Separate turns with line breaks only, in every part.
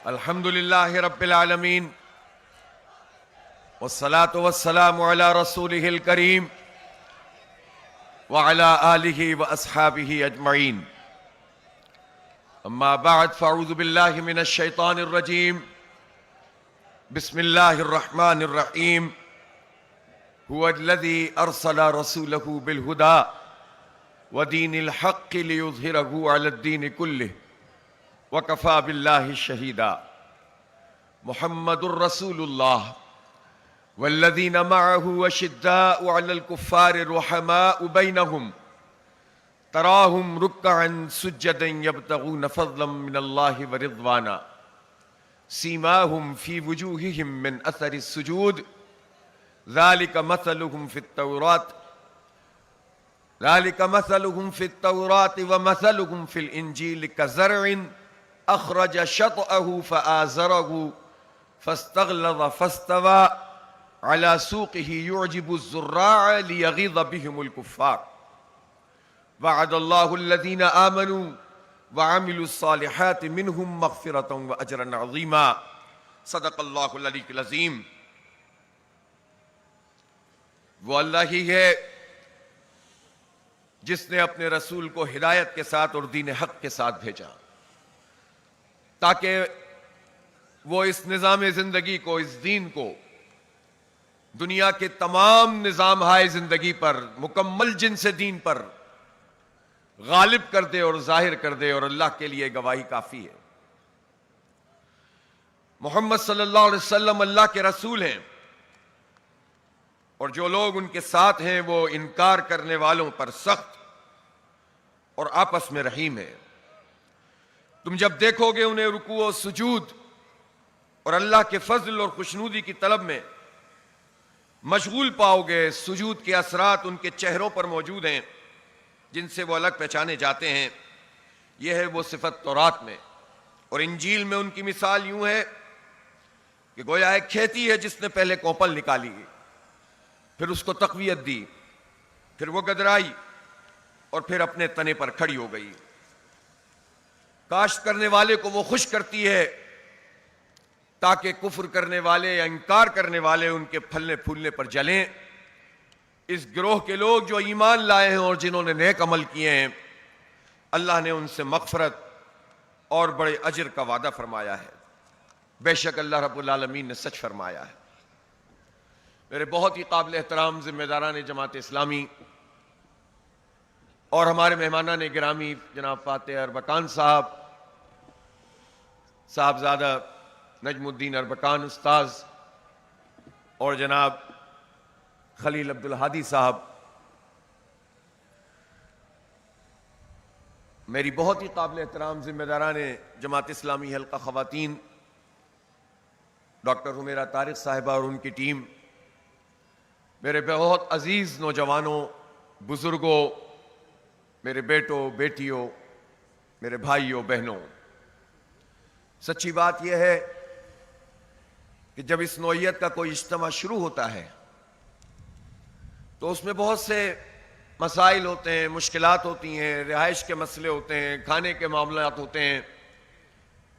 الحمد للہ رب العالمین والصلاة والسلام علی رسولہ الکریم وعلی آلہ واصحابہ اجمعین اما بعد فاعوذ باللہ من الشیطان الرجیم بسم اللہ الرحمن الرحیم هو الذی ارسل رسولہ بالہدى ودین الحق لیظہرہ علی الدین کلہ وَكَفَى بِاللَّهِ شَهِيدًا محمد الرسول اللہ والذین معه أشداء على الكفار رحماء بینہم تراہم رکعا سجدا یبتغون فضلا من اللہ ورضوانا سیماہم فی وجوہہم من اثر السجود ذلك مثلهم في التوراة ومثلهم في الإنجيل كزرع اخرج شطأه فآزره فاستغلظ فاستوى على سوقه يعجب الزراع ليغيظ بهم الكفار وعد الله الذين آمنوا وعملوا الصالحات منهم مغفرة وأجرا عظيما صدق اللہ العلی العظیم۔ وہ اللہ ہی ہے جس نے اپنے رسول کو ہدایت کے ساتھ اور دین حق کے ساتھ بھیجا تاکہ وہ اس نظام زندگی کو، اس دین کو دنیا کے تمام نظام ہائے زندگی پر، مکمل جنس دین پر غالب کر دے اور ظاہر کر دے، اور اللہ کے لیے گواہی کافی ہے۔ محمد صلی اللہ علیہ وسلم اللہ کے رسول ہیں، اور جو لوگ ان کے ساتھ ہیں وہ انکار کرنے والوں پر سخت اور آپس میں رحیم ہے۔ تم جب دیکھو گے انہیں رکوع و سجود اور اللہ کے فضل اور خوشنودی کی طلب میں مشغول پاؤ گے۔ سجود کے اثرات ان کے چہروں پر موجود ہیں جن سے وہ الگ پہچانے جاتے ہیں۔ یہ ہے وہ صفت تورات میں، اور انجیل میں ان کی مثال یوں ہے کہ گویا ایک کھیتی ہے جس نے پہلے کوپل نکالی، پھر اس کو تقویت دی، پھر وہ گدرائی اور پھر اپنے تنے پر کھڑی ہو گئی۔ کاشت کرنے والے کو وہ خوش کرتی ہے تاکہ کفر کرنے والے یا انکار کرنے والے ان کے پھلنے پھولنے پر جلیں۔ اس گروہ کے لوگ جو ایمان لائے ہیں اور جنہوں نے نیک عمل کیے ہیں، اللہ نے ان سے مغفرت اور بڑے اجر کا وعدہ فرمایا ہے۔ بے شک اللہ رب العالمین نے سچ فرمایا ہے۔ میرے بہت ہی قابل احترام ذمہ داران جماعت اسلامی اور ہمارے مہمانان گرامی جناب فاتح اربکان صاحبزادہ نجم الدین اربکان استاذ اور جناب خلیل عبدالہادی صاحب، میری بہت ہی قابل احترام ذمہ داران جماعت اسلامی حلقہ خواتین ڈاکٹر حمیرہ طارق صاحبہ اور ان کی ٹیم، میرے بہت عزیز نوجوانوں، بزرگوں، میرے بیٹوں بیٹیوں، میرے بھائیوں بہنوں، سچی بات یہ ہے کہ جب اس نوعیت کا کوئی اجتماع شروع ہوتا ہے تو اس میں بہت سے مسائل ہوتے ہیں، مشکلات ہوتی ہیں، رہائش کے مسئلے ہوتے ہیں، کھانے کے معاملات ہوتے ہیں،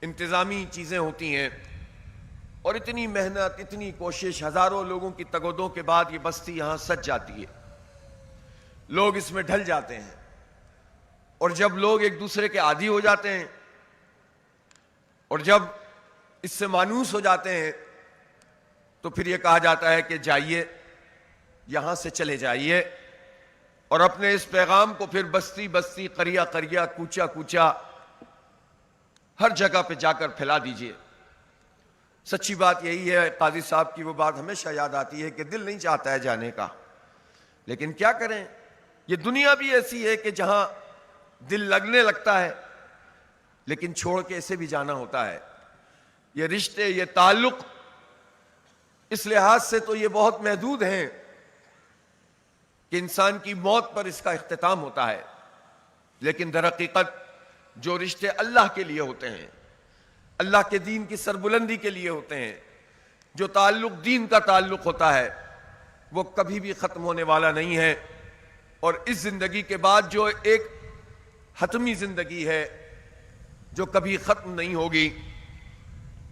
انتظامی چیزیں ہوتی ہیں، اور اتنی محنت، اتنی کوشش، ہزاروں لوگوں کی تگ و دو کے بعد یہ بستی یہاں سج جاتی ہے، لوگ اس میں ڈھل جاتے ہیں، اور جب لوگ ایک دوسرے کے عادی ہو جاتے ہیں اور جب اس سے مانوس ہو جاتے ہیں تو پھر یہ کہا جاتا ہے کہ جائیے، یہاں سے چلے جائیے، اور اپنے اس پیغام کو پھر بستی بستی، قریہ قریہ، کوچہ کوچہ، ہر جگہ پہ جا کر پھیلا دیجیے۔ سچی بات یہی ہے، قاضی صاحب کی وہ بات ہمیشہ یاد آتی ہے کہ دل نہیں چاہتا ہے جانے کا، لیکن کیا کریں، یہ دنیا بھی ایسی ہے کہ جہاں دل لگنے لگتا ہے لیکن چھوڑ کے اسے بھی جانا ہوتا ہے۔ یہ رشتے، یہ تعلق اس لحاظ سے تو یہ بہت محدود ہیں کہ انسان کی موت پر اس کا اختتام ہوتا ہے، لیکن در حقیقت جو رشتے اللہ کے لیے ہوتے ہیں، اللہ کے دین کی سربلندی کے لیے ہوتے ہیں، جو تعلق دین کا تعلق ہوتا ہے، وہ کبھی بھی ختم ہونے والا نہیں ہے، اور اس زندگی کے بعد جو ایک حتمی زندگی ہے جو کبھی ختم نہیں ہوگی،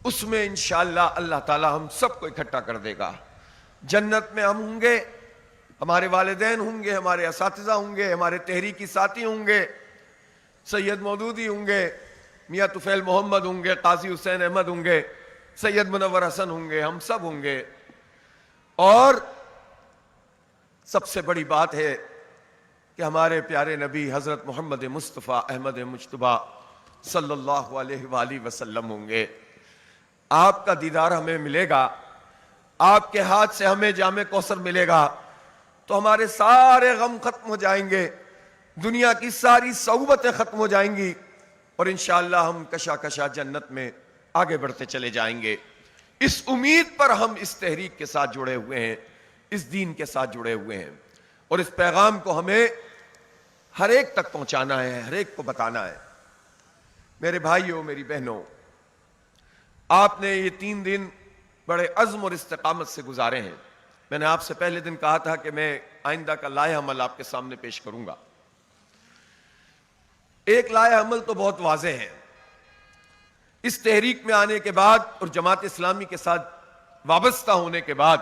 اس میں انشاءاللہ اللہ تعالی ہم سب کو اکٹھا کر دے گا. جنت میں ہم ہوں گے، ہمارے والدین ہوں گے، ہمارے اساتذہ ہوں گے، ہمارے تحریکی ساتھی ہوں گے، سید مودودی ہوں گے، میاں طفیل محمد ہوں گے، قاضی حسین احمد ہوں گے، سید منور حسن ہوں گے، ہم سب ہوں گے. اور سب سے بڑی بات ہے کہ ہمارے پیارے نبی حضرت محمد مصطفیٰ احمد مجتبیٰ صلی اللہ علیہ وآلہ وسلم ہوں گے. آپ کا دیدار ہمیں ملے گا، آپ کے ہاتھ سے ہمیں جام کوثر ملے گا تو ہمارے سارے غم ختم ہو جائیں گے، دنیا کی ساری صعوبتیں ختم ہو جائیں گی، اور انشاءاللہ ہم کشا کشا جنت میں آگے بڑھتے چلے جائیں گے. اس امید پر ہم اس تحریک کے ساتھ جڑے ہوئے ہیں، اس دین کے ساتھ جڑے ہوئے ہیں، اور اس پیغام کو ہمیں ہر ایک تک پہنچانا ہے، ہر ایک کو بتانا ہے. میرے بھائیوں، میری بہنوں، آپ نے یہ 3 دن بڑے عزم اور استقامت سے گزارے ہیں. میں نے آپ سے پہلے دن کہا تھا کہ میں آئندہ کا لائحہ عمل آپ کے سامنے پیش کروں گا. ایک لائحہ عمل تو بہت واضح ہے. اس تحریک میں آنے کے بعد اور جماعت اسلامی کے ساتھ وابستہ ہونے کے بعد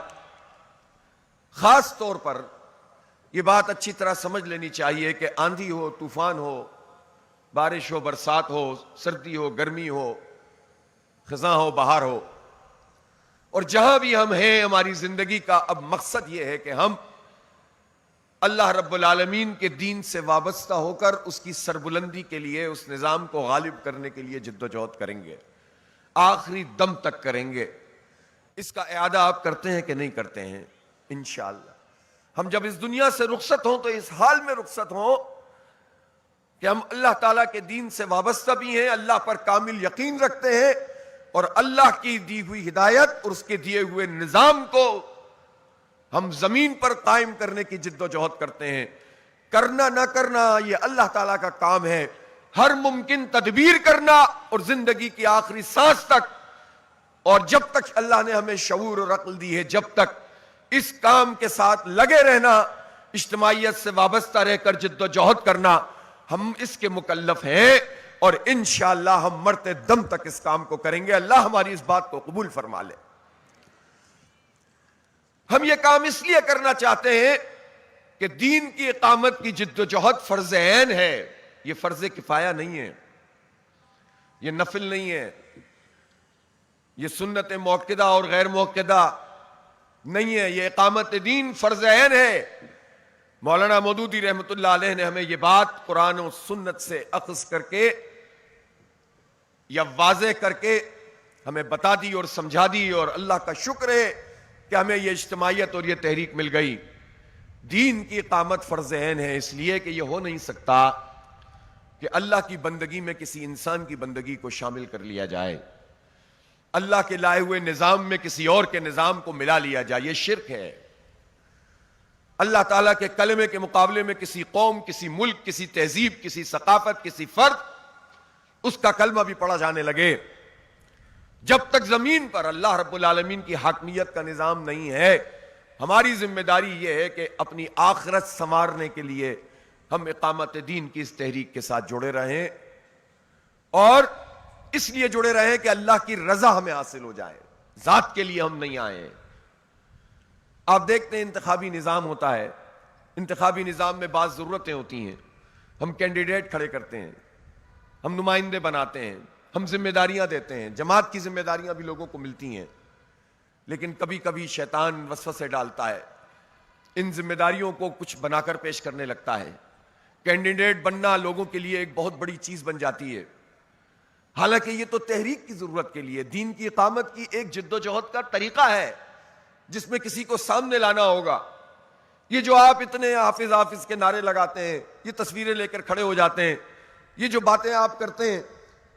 خاص طور پر یہ بات اچھی طرح سمجھ لینی چاہیے کہ آندھی ہو، طوفان ہو، بارش ہو، برسات ہو، سردی ہو، گرمی ہو، خزاں ہو، بہار ہو، اور جہاں بھی ہم ہیں، ہماری زندگی کا اب مقصد یہ ہے کہ ہم اللہ رب العالمین کے دین سے وابستہ ہو کر اس کی سربلندی کے لیے، اس نظام کو غالب کرنے کے لیے جد و جہد کریں گے، آخری دم تک کریں گے. اس کا اعادہ آپ کرتے ہیں کہ نہیں کرتے ہیں؟ انشاءاللہ ہم جب اس دنیا سے رخصت ہوں تو اس حال میں رخصت ہوں کہ ہم اللہ تعالیٰ کے دین سے وابستہ بھی ہیں، اللہ پر کامل یقین رکھتے ہیں، اور اللہ کی دی ہوئی ہدایت اور اس کے دیے ہوئے نظام کو ہم زمین پر قائم کرنے کی جد و جہد کرتے ہیں. کرنا نہ کرنا یہ اللہ تعالیٰ کا کام ہے. ہر ممکن تدبیر کرنا اور زندگی کی آخری سانس تک، اور جب تک اللہ نے ہمیں شعور اور عقل دی ہے، جب تک اس کام کے ساتھ لگے رہنا، اجتماعیت سے وابستہ رہ کر جد و جہد کرنا، ہم اس کے مکلف ہیں، اور انشاءاللہ ہم مرتے دم تک اس کام کو کریں گے. اللہ ہماری اس بات کو قبول فرما لے. ہم یہ کام اس لیے کرنا چاہتے ہیں کہ دین کی اقامت کی جد و جہد فرض عین ہے، یہ فرض کفایہ نہیں ہے، یہ نفل نہیں ہے، یہ سنت موقدہ اور غیر موقدہ نہیں ہے، یہ اقامت دین فرض عین ہے. مولانا مودودی رحمۃ اللہ علیہ نے ہمیں یہ بات قرآن و سنت سے اخذ کر کے یا واضح کر کے ہمیں بتا دی اور سمجھا دی، اور اللہ کا شکر ہے کہ ہمیں یہ اجتماعیت اور یہ تحریک مل گئی. دین کی اقامت فرض عین ہے، اس لیے کہ یہ ہو نہیں سکتا کہ اللہ کی بندگی میں کسی انسان کی بندگی کو شامل کر لیا جائے، اللہ کے لائے ہوئے نظام میں کسی اور کے نظام کو ملا لیا جائے، یہ شرک ہے. اللہ تعالیٰ کے کلمے کے مقابلے میں کسی قوم، کسی ملک، کسی تہذیب، کسی ثقافت، کسی فرد اس کا کلمہ بھی پڑھا جانے لگے، جب تک زمین پر اللہ رب العالمین کی حاکمیت کا نظام نہیں ہے، ہماری ذمہ داری یہ ہے کہ اپنی آخرت سنوارنے کے لیے ہم اقامت دین کی اس تحریک کے ساتھ جڑے رہیں، اور اس لیے جڑے رہیں کہ اللہ کی رضا ہمیں حاصل ہو جائے، ذات کے لیے ہم نہیں آئے. آپ دیکھتے ہیں انتخابی نظام ہوتا ہے، انتخابی نظام میں بعض ضرورتیں ہوتی ہیں، ہم کینڈیڈیٹ کھڑے کرتے ہیں، ہم نمائندے بناتے ہیں، ہم ذمہ داریاں دیتے ہیں، جماعت کی ذمہ داریاں بھی لوگوں کو ملتی ہیں، لیکن کبھی کبھی شیطان وسوسے ڈالتا ہے، ان ذمہ داریوں کو کچھ بنا کر پیش کرنے لگتا ہے. کینڈیڈیٹ بننا لوگوں کے لیے ایک بہت بڑی چیز بن جاتی ہے، حالانکہ یہ تو تحریک کی ضرورت کے لیے، دین کی اقامت کی ایک جد و جہد کا طریقہ ہے جس میں کسی کو سامنے لانا ہوگا. یہ جو آپ اتنے حافظ حافظ کے نعرے لگاتے ہیں، یہ تصویریں لے کر کھڑے ہو جاتے ہیں، یہ جو باتیں آپ کرتے ہیں،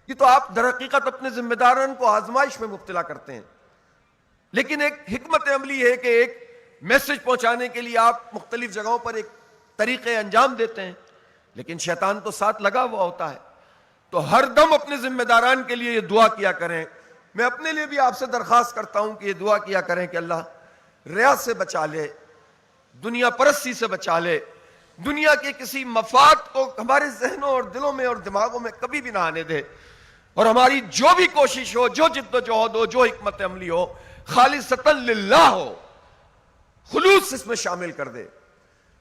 یہ تو آپ در حقیقت اپنے ذمہ داران کو آزمائش میں مبتلا کرتے ہیں. لیکن ایک حکمت عملی ہے کہ ایک میسج پہنچانے کے لیے آپ مختلف جگہوں پر ایک طریقے انجام دیتے ہیں، لیکن شیطان تو ساتھ لگا ہوا ہوتا ہے. تو ہر دم اپنے ذمہ داران کے لیے یہ دعا کیا کریں. میں اپنے لیے بھی آپ سے درخواست کرتا ہوں کہ یہ دعا کیا کریں کہ اللہ ریا سے بچا لے، دنیا پرستی سے بچا لے، دنیا کے کسی مفاد کو ہمارے ذہنوں اور دلوں میں اور دماغوں میں کبھی بھی نہ آنے دے، اور ہماری جو بھی کوشش ہو، جو جدوجہد ہو، جو حکمت عملی ہو، خالصتاً للہ ہو، خلوص اس میں شامل کر دے۔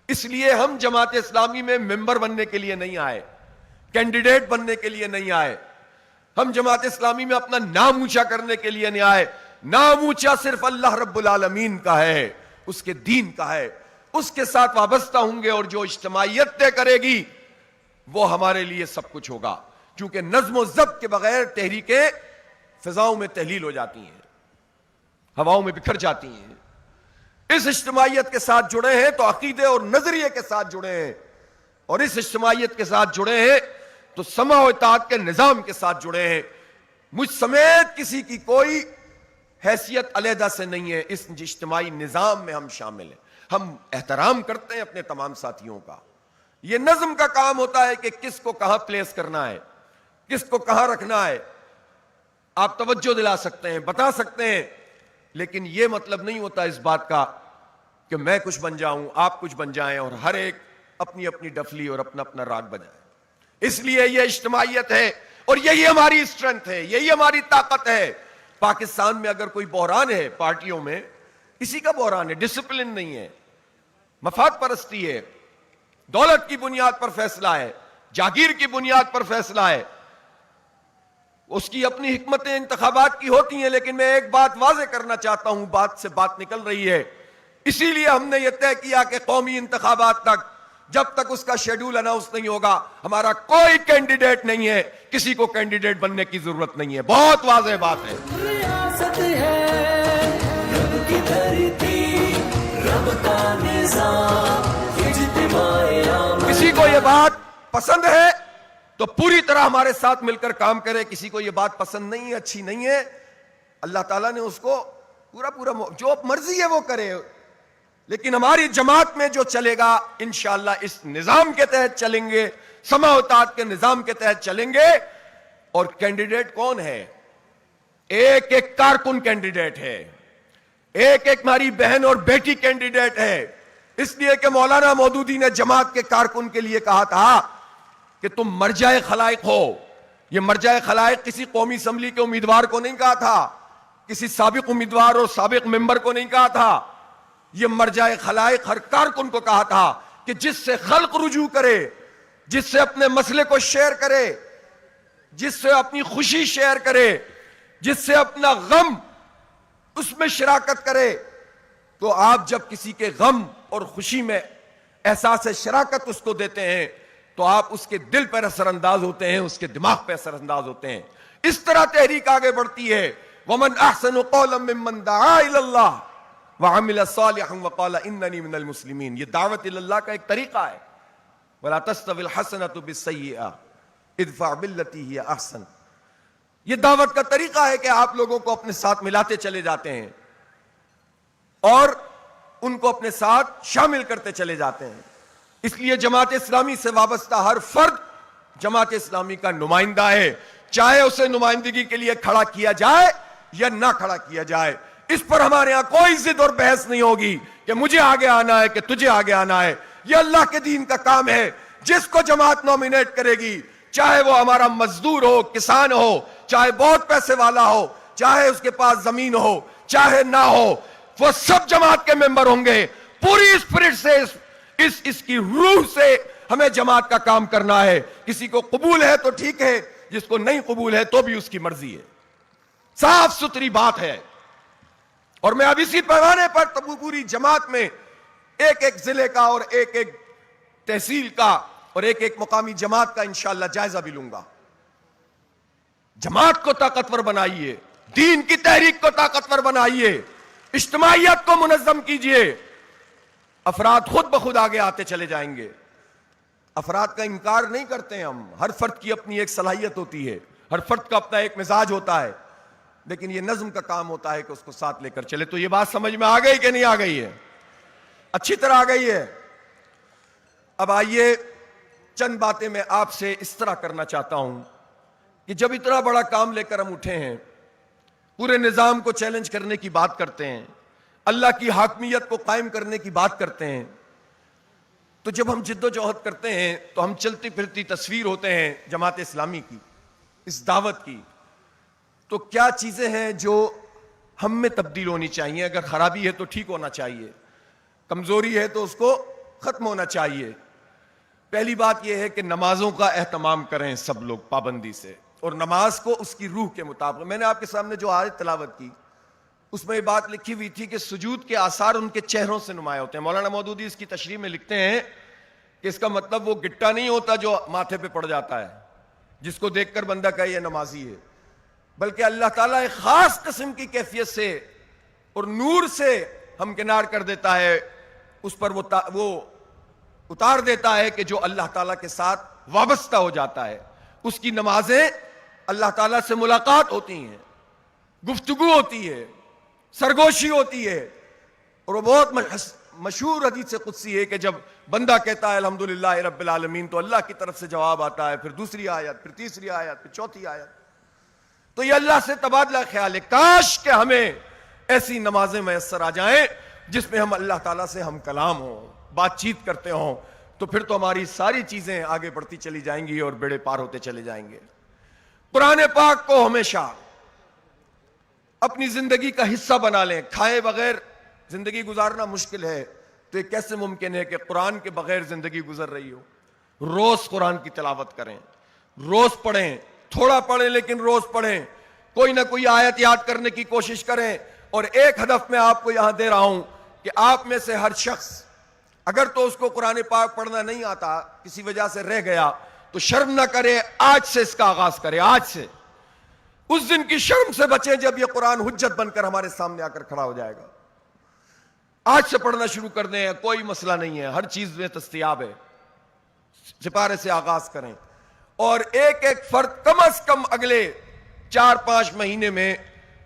اس لیے ہم جماعت اسلامی میں ممبر بننے کے لیے نہیں آئے، کینڈیڈیٹ بننے کے لیے نہیں آئے، ہم جماعت اسلامی میں اپنا نام اونچا کرنے کے لیے نہیں آئے۔ نام اونچا صرف اللہ رب العالمین کا ہے، اس کے دین کا ہے، اس کے ساتھ وابستہ ہوں گے، اور جو اجتماعیت طے کرے گی وہ ہمارے لیے سب کچھ ہوگا، کیونکہ نظم و ضبط کے بغیر تحریکیں فضاؤں میں تحلیل ہو جاتی ہیں، ہواؤں میں بکھر جاتی ہیں۔ اس اجتماعیت کے ساتھ جڑے ہیں تو عقیدے اور نظریے کے ساتھ جڑے ہیں، اور اس اجتماعیت کے ساتھ جڑے ہیں تو سمع و اطاعت کے نظام کے ساتھ جڑے ہیں۔ مجھ سمیت کسی کی کوئی حیثیت علیحدہ سے نہیں ہے، اس اجتماعی نظام میں ہم شامل ہیں۔ ہم احترام کرتے ہیں اپنے تمام ساتھیوں کا۔ یہ نظم کا کام ہوتا ہے کہ کس کو کہاں پلیس کرنا ہے، کس کو کہاں رکھنا ہے۔ آپ توجہ دلا سکتے ہیں، بتا سکتے ہیں، لیکن یہ مطلب نہیں ہوتا اس بات کا کہ میں کچھ بن جاؤں، آپ کچھ بن جائیں، اور ہر ایک اپنی اپنی ڈفلی اور اپنا اپنا راگ بجائے۔ اس لیے یہ اجتماعیت ہے، اور یہی ہماری اسٹرینتھ ہے، یہی ہماری طاقت ہے۔ پاکستان میں اگر کوئی بحران ہے پارٹیوں میں، کسی کا بحران ہے، ڈسپلن نہیں ہے، مفاد پرستی ہے، دولت کی بنیاد پر فیصلہ ہے، جاگیر کی بنیاد پر فیصلہ ہے، اس کی اپنی حکمتیں انتخابات کی ہوتی ہیں۔ لیکن میں ایک بات واضح کرنا چاہتا ہوں، بات سے بات نکل رہی ہے، اسی لیے ہم نے یہ طے کیا کہ قومی انتخابات تک جب تک اس کا شیڈول اناؤنس نہیں ہوگا، ہمارا کوئی کینڈیڈیٹ نہیں ہے، کسی کو کینڈیڈیٹ بننے کی ضرورت نہیں ہے۔ بہت واضح بات ہے۔
ریاست ہے رب کی دھرتی، رب کا نظام، اجتماعی عمل۔
کسی کو یہ بات پسند ہے تو پوری طرح ہمارے ساتھ مل کر کام کرے، کسی کو یہ بات پسند نہیں ہے، اچھی نہیں ہے، اللہ تعالیٰ نے اس کو پورا جو مرضی ہے وہ کرے، لیکن ہماری جماعت میں جو چلے گا انشاءاللہ اس نظام کے تحت چلیں گے، سمع و اطاعت کے نظام کے تحت چلیں گے۔ اور کینڈیڈیٹ کون ہے؟ ایک ایک کارکن کینڈیڈیٹ ہے، ایک ایک ہماری بہن اور بیٹی کینڈیڈیٹ ہے۔ اس لیے کہ مولانا مودودی نے جماعت کے کارکن کے لیے کہا تھا کہ تم مرجع خلائق ہو۔ یہ مرجع خلائق کسی قومی اسمبلی کے امیدوار کو نہیں کہا تھا، کسی سابق امیدوار اور سابق ممبر کو نہیں کہا تھا، یہ مرجع خلائق ہر کارکن کو کہا تھا کہ جس سے خلق رجوع کرے، جس سے اپنے مسئلے کو شیئر کرے، جس سے اپنی خوشی شیئر کرے، جس سے اپنا غم اس میں شراکت کرے۔ تو آپ جب کسی کے غم اور خوشی میں احساس شراکت اس کو دیتے ہیں تو آپ اس کے دل پر اثر انداز ہوتے ہیں، اس کے دماغ پہ اثر انداز ہوتے ہیں۔ اس طرح تحریک آگے بڑھتی ہے۔ وَمَنْ أَحْسَنُ قَوْلًا مِّمَّنْ دَعَا إِلَى اللَّهِ وَعَمِلَ صَالِحًا وَقَالَ إِنَّنِي مِنَ الْمُسْلِمِينَ۔ یہ دعوت اللہ کا ایک طریقہ ہے۔ وَلَا تَسْتَوِي الْحَسَنَةُ بِالسَّيِّئَةِ ادْفَعْ بِالَّتِي هِيَ أَحْسَنُ۔ یہ دعوت کا طریقہ ہے کہ آپ لوگوں کو اپنے ساتھ ملاتے چلے جاتے ہیں اور ان کو اپنے ساتھ شامل کرتے چلے جاتے ہیں۔ اس لیے جماعت اسلامی سے وابستہ ہر فرد جماعت اسلامی کا نمائندہ ہے، چاہے اسے نمائندگی کے لیے کھڑا کیا جائے یا نہ کھڑا کیا جائے۔ اس پر ہمارے ہاں کوئی ضد اور بحث نہیں ہوگی کہ مجھے آگے آنا ہے کہ تجھے آگے آنا ہے۔ یہ اللہ کے دین کا کام ہے۔ جس کو جماعت نومینیٹ کرے گی، چاہے وہ ہمارا مزدور ہو، کسان ہو، چاہے بہت پیسے والا ہو، چاہے اس کے پاس زمین ہو، چاہے نہ ہو، وہ سب جماعت کے ممبر ہوں گے۔ پوری اسپرٹ سے، اس کی روح سے ہمیں جماعت کا کام کرنا ہے۔ کسی کو قبول ہے تو ٹھیک ہے، جس کو نہیں قبول ہے تو بھی اس کی مرضی ہے۔ صاف ستھری بات ہے۔ اور میں اب اسی پیمانے پر پوری جماعت میں ایک ایک ضلع کا اور ایک ایک تحصیل کا اور ایک ایک مقامی جماعت کا انشاءاللہ جائزہ بھی لوں گا۔ جماعت کو طاقتور بنائیے، دین کی تحریک کو طاقتور بنائیے، اجتماعیت کو منظم کیجئے، افراد خود بخود آگے آتے چلے جائیں گے۔ افراد کا انکار نہیں کرتے ہم، ہر فرد کی اپنی ایک صلاحیت ہوتی ہے، ہر فرد کا اپنا ایک مزاج ہوتا ہے، لیکن یہ نظم کا کام ہوتا ہے کہ اس کو ساتھ لے کر چلے۔ تو یہ بات سمجھ میں آ گئی کہ نہیں آ گئی ہے؟ اچھی طرح آ گئی ہے۔ اب آئیے چند باتیں میں آپ سے اس طرح کرنا چاہتا ہوں کہ جب اتنا بڑا کام لے کر ہم اٹھے ہیں، پورے نظام کو چیلنج کرنے کی بات کرتے ہیں، اللہ کی حاکمیت کو قائم کرنے کی بات کرتے ہیں، تو جب ہم جد و جہد کرتے ہیں تو ہم چلتی پھرتی تصویر ہوتے ہیں جماعت اسلامی کی، اس دعوت کی، تو کیا چیزیں ہیں جو ہم میں تبدیل ہونی چاہیے؟ اگر خرابی ہے تو ٹھیک ہونا چاہیے، کمزوری ہے تو اس کو ختم ہونا چاہیے۔ پہلی بات یہ ہے کہ نمازوں کا اہتمام کریں سب لوگ پابندی سے، اور نماز کو اس کی روح کے مطابق۔ میں نے آپ کے سامنے جو آیت تلاوت کی اس میں یہ بات لکھی ہوئی تھی کہ سجود کے آثار ان کے چہروں سے نمایاں ہوتے ہیں۔ مولانا مودودی اس کی تشریح میں لکھتے ہیں کہ اس کا مطلب وہ گٹا نہیں ہوتا جو ماتھے پہ پڑ جاتا ہے، جس کو دیکھ کر بندہ کہے یہ نمازی ہے، بلکہ اللہ تعالیٰ ایک خاص قسم کی کیفیت سے اور نور سے ہمکنار کر دیتا ہے، اس پر وہ اتار دیتا ہے کہ جو اللہ تعالیٰ کے ساتھ وابستہ ہو جاتا ہے۔ اس کی نمازیں اللہ تعالیٰ سے ملاقات ہوتی ہیں، گفتگو ہوتی ہے، سرگوشی ہوتی ہے، اور وہ بہت مشہور حدیث قدسی ہے کہ جب بندہ کہتا ہے الحمدللہ رب العالمین تو اللہ کی طرف سے جواب آتا ہے، پھر دوسری آیت، پھر تیسری آیت، پھر چوتھی آیت۔ تو یہ اللہ سے تبادلہ خیال ہے، کاش کہ ہمیں ایسی نمازیں میسر آ جائیں جس میں ہم اللہ تعالیٰ سے ہم کلام ہوں، بات چیت کرتے ہوں، تو پھر تو ہماری ساری چیزیں آگے بڑھتی چلی جائیں گی اور بیڑے پار ہوتے چلے جائیں گے۔ قرآن پاک کو ہمیشہ اپنی زندگی کا حصہ بنا لیں۔ کھائے بغیر زندگی گزارنا مشکل ہے، تو یہ کیسے ممکن ہے کہ قرآن کے بغیر زندگی گزر رہی ہو؟ روز قرآن کی تلاوت کریں، روز پڑھیں، تھوڑا پڑھیں لیکن روز پڑھیں، کوئی نہ کوئی آیت یاد کرنے کی کوشش کریں۔ اور ایک ہدف میں آپ کو یہاں دے رہا ہوں کہ آپ میں سے ہر شخص اگر تو اس کو قرآن پاک پڑھنا نہیں آتا، کسی وجہ سے رہ گیا، تو شرم نہ کرے، آج سے اس کا آغاز کرے۔ آج سے اس دن کی شرم سے بچیں جب یہ قرآن حجت بن کر ہمارے سامنے آ کر کھڑا ہو جائے گا۔ آج سے پڑھنا شروع کر دیں، کوئی مسئلہ نہیں ہے، ہر چیز میں دستیاب ہے، سپارے سے آغاز کریں۔ اور ایک ایک فرد کم از کم اگلے 4-5 مہینے میں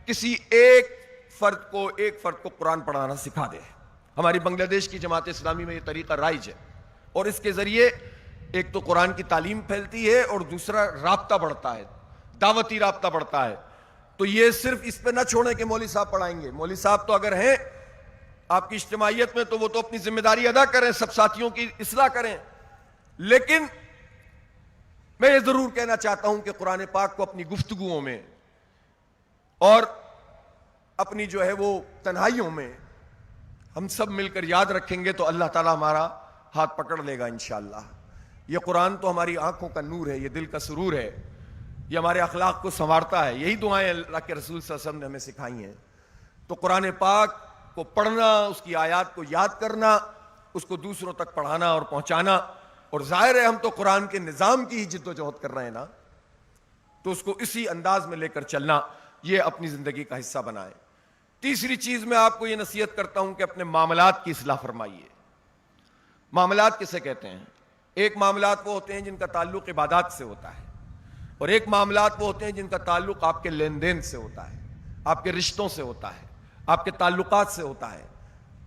کسی ایک فرد کو قرآن پڑھانا سکھا دے۔ ہماری بنگلہ دیش کی جماعت اسلامی میں یہ طریقہ رائج ہے، اور اس کے ذریعے ایک تو قرآن کی تعلیم پھیلتی ہے اور دوسرا رابطہ بڑھتا ہے، دعوتی رابطہ بڑھتا ہے۔ تو یہ صرف اس پہ نہ چھوڑیں کہ مولوی صاحب پڑھائیں گے۔ مولوی صاحب تو اگر ہیں آپ کی اجتماعیت میں تو وہ تو اپنی ذمہ داری ادا کریں، سب ساتھیوں کی اصلاح کریں، لیکن میں یہ ضرور کہنا چاہتا ہوں کہ قرآن پاک کو اپنی گفتگوؤں میں اور اپنی جو ہے وہ تنہائیوں میں ہم سب مل کر یاد رکھیں گے تو اللہ تعالیٰ ہمارا ہاتھ پکڑ لے گا انشاءاللہ۔ یہ قرآن تو ہماری آنکھوں کا نور ہے، یہ دل کا سرور ہے، یہ ہمارے اخلاق کو سنوارتا ہے۔ یہی دعائیں اللہ کے رسول صلی اللہ علیہ وسلم نے ہمیں سکھائی ہیں۔ تو قرآن پاک کو پڑھنا، اس کی آیات کو یاد کرنا، اس کو دوسروں تک پڑھانا اور پہنچانا، اور ظاہر ہے ہم تو قرآن کے نظام کی ہی جد و جہد کر رہے ہیں نا، تو اس کو اسی انداز میں لے کر چلنا، یہ اپنی زندگی کا حصہ بنائیں۔ تیسری چیز میں آپ کو یہ نصیحت کرتا ہوں کہ اپنے معاملات کی اصلاح فرمائیے۔ معاملات کسے کہتے ہیں؟ ایک معاملات وہ ہوتے ہیں جن کا تعلق عبادات سے ہوتا ہے، اور ایک معاملات وہ ہوتے ہیں جن کا تعلق آپ کے لین دین سے ہوتا ہے، آپ کے رشتوں سے ہوتا ہے، آپ کے تعلقات سے ہوتا ہے۔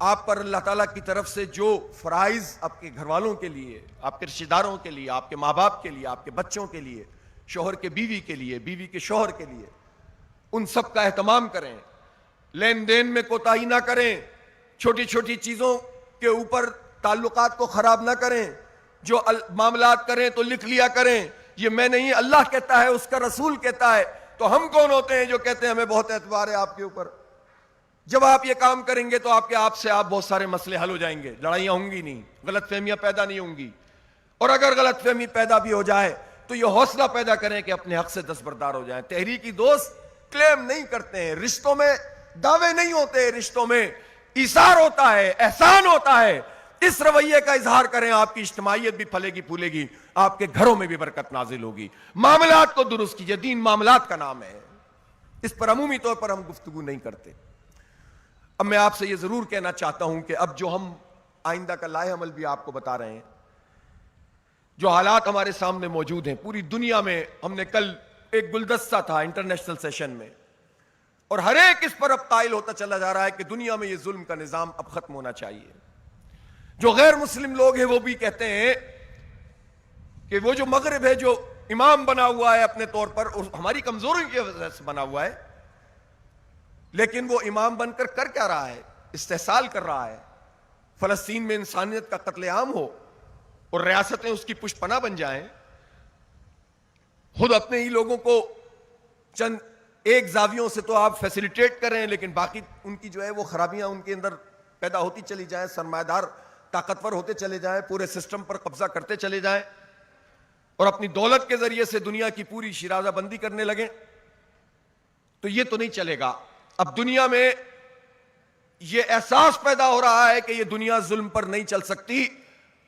آپ پر اللہ تعالیٰ کی طرف سے جو فرائض آپ کے گھر والوں کے لیے، آپ کے رشتہ داروں کے لیے، آپ کے ماں باپ کے لیے، آپ کے بچوں کے لیے، شوہر کے بیوی کے لیے، بیوی کے شوہر کے لیے، ان سب کا اہتمام کریں، لین دین میں کوتاہی نہ کریں، چھوٹی چھوٹی چیزوں کے اوپر تعلقات کو خراب نہ کریں، جو معاملات کریں تو لکھ لیا کریں، یہ میں نہیں اللہ کہتا ہے، اس کا رسول کہتا ہے، تو ہم کون ہوتے ہیں جو کہتے ہیں ہمیں بہت اعتبار ہے آپ کے اوپر؟ جب آپ یہ کام کریں گے تو آپ سے بہت سارے مسئلے حل ہو جائیں گے، لڑائیاں ہوں گی نہیں، غلط فہمیاں پیدا نہیں ہوں گی، اور اگر غلط فہمی پیدا بھی ہو جائے تو یہ حوصلہ پیدا کریں کہ اپنے حق سے دستبردار ہو جائیں۔ تحریکی دوست کلیم نہیں کرتے ہیں، رشتوں میں دعوے نہیں ہوتے، رشتوں میں ایثار ہوتا ہے، احسان ہوتا ہے۔ اس رویے کا اظہار کریں، آپ کی اجتماعیت بھی پھلے گی پھولے گی، آپ کے گھروں میں بھی برکت نازل ہوگی۔ معاملات کو درست کیجئے، دین معاملات کا نام ہے، اس پر عمومی طور پر ہم گفتگو نہیں کرتے۔ اب میں آپ سے یہ ضرور کہنا چاہتا ہوں کہ اب جو ہم آئندہ کا لائحہ عمل بھی آپ کو بتا رہے ہیں، جو حالات ہمارے سامنے موجود ہیں پوری دنیا میں، ہم نے کل ایک گلدستہ تھا انٹرنیشنل سیشن میں، اور ہر ایک اس پر اب قائل ہوتا چلا جا رہا ہے کہ دنیا میں یہ ظلم کا نظام اب ختم ہونا چاہیے۔ جو غیر مسلم لوگ ہیں وہ بھی کہتے ہیں کہ وہ جو مغرب ہے، جو امام بنا ہوا ہے اپنے طور پر، ہماری کمزوری کی وجہ سے بنا ہوا ہے، لیکن وہ امام بن کر کیا رہا ہے؟ استحصال کر رہا ہے۔ فلسطین میں انسانیت کا قتل عام ہو اور ریاستیں اس کی پشت پناہ بن جائیں، خود اپنے ہی لوگوں کو چند ایک زاویوں سے تو آپ فیسیلیٹیٹ کر رہے ہیں، لیکن باقی ان کی جو ہے وہ خرابیاں ان کے اندر پیدا ہوتی چلی جائیں، سرمایہ دار طاقتور ہوتے چلے جائیں، پورے سسٹم پر قبضہ کرتے چلے جائیں اور اپنی دولت کے ذریعے سے دنیا کی پوری شیرازہ بندی کرنے لگیں، تو یہ تو نہیں چلے گا۔ اب دنیا میں یہ احساس پیدا ہو رہا ہے کہ یہ دنیا ظلم پر نہیں چل سکتی،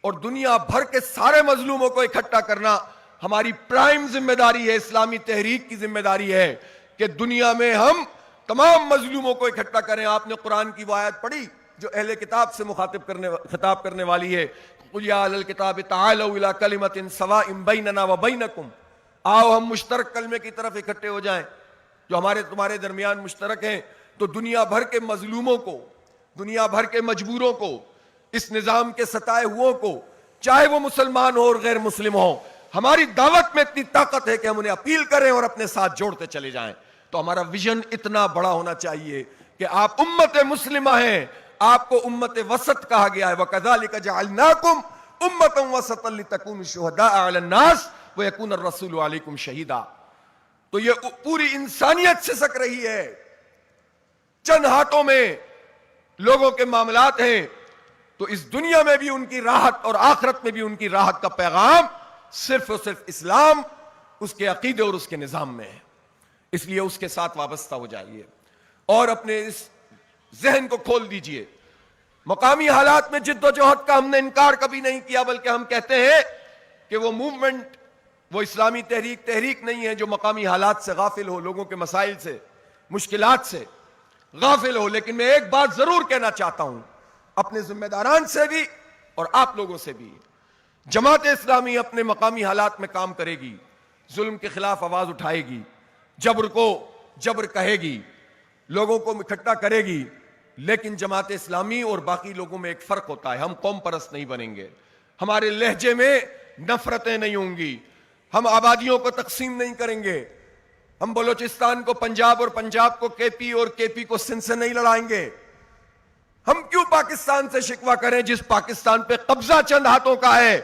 اور دنیا بھر کے سارے مظلوموں کو اکٹھا کرنا ہماری پرائم ذمہ داری ہے، اسلامی تحریک کی ذمہ داری ہے کہ دنیا میں ہم تمام مظلوموں کو اکٹھا کریں۔ آپ نے قرآن کی وہ آیت پڑھی جو اہل کتاب سے خطاب کرنے والی ہے، قُلْ يَا أَهْلَ الْكِتَابِ تَعَالَوْا إِلَىٰ كَلِمَةٍ سَوَاءٍ بَيْنَنَا وَبَيْنَكُمْ، آؤ ہم مشترک کلمے کی طرف اکٹھے ہو جائیں جو ہمارے تمہارے درمیان مشترک ہیں۔ تو دنیا بھر کے مظلوموں کو، دنیا بھر کے مجبوروں کو، اس نظام کے ستائے ہوئوں کو، چاہے وہ مسلمان ہو اور غیر مسلم ہو، ہماری دعوت میں اتنی طاقت ہے کہ ہم انہیں اپیل کریں اور اپنے ساتھ جوڑتے چلے جائیں۔ تو ہمارا ویژن اتنا بڑا ہونا چاہیے کہ آپ امت مسلمہ ہیں، آپ کو امت وسط کہا گیا ہے، وَكَذَلِكَ جَعَلْنَاكُمْ أُمَّةً وَسَطًا لِتَكُونُوا شُهَدَاءَ عَلَى النَّاسِ وَيَكُونَ الرَّسُولُ عَلَيْكُمْ شَهِيدًا۔ تو یہ پوری انسانیت سے سک رہی ہے، چند ہاتھوں میں لوگوں کے معاملات ہیں، تو اس دنیا میں بھی ان کی راحت اور آخرت میں بھی ان کی راحت کا پیغام صرف اور صرف اسلام، اس کے عقیدے اور اس کے نظام میں ہے۔ اس لیے اس کے ساتھ وابستہ ہو جائیے اور اپنے اس ذہن کو کھول دیجئے۔ مقامی حالات میں جد و جہد کا ہم نے انکار کبھی نہیں کیا، بلکہ ہم کہتے ہیں کہ وہ موومنٹ، وہ اسلامی تحریک نہیں ہے جو مقامی حالات سے غافل ہو، لوگوں کے مسائل سے، مشکلات سے غافل ہو۔ لیکن میں ایک بات ضرور کہنا چاہتا ہوں اپنے ذمہ داران سے بھی اور آپ لوگوں سے بھی، جماعت اسلامی اپنے مقامی حالات میں کام کرے گی، ظلم کے خلاف آواز اٹھائے گی، جبر کو جبر کہے گی، لوگوں کو اکٹھا کرے گی، لیکن جماعت اسلامی اور باقی لوگوں میں ایک فرق ہوتا ہے، ہم قوم پرست نہیں بنیں گے، ہمارے لہجے میں نفرتیں نہیں ہوں گی، ہم آبادیوں کو تقسیم نہیں کریں گے، ہم بلوچستان کو پنجاب اور پنجاب کو کے پی اور کے پی کو سندھ سے نہیں لڑائیں گے۔ ہم کیوں پاکستان سے شکوہ کریں جس پاکستان پہ قبضہ چند ہاتھوں کا ہے؟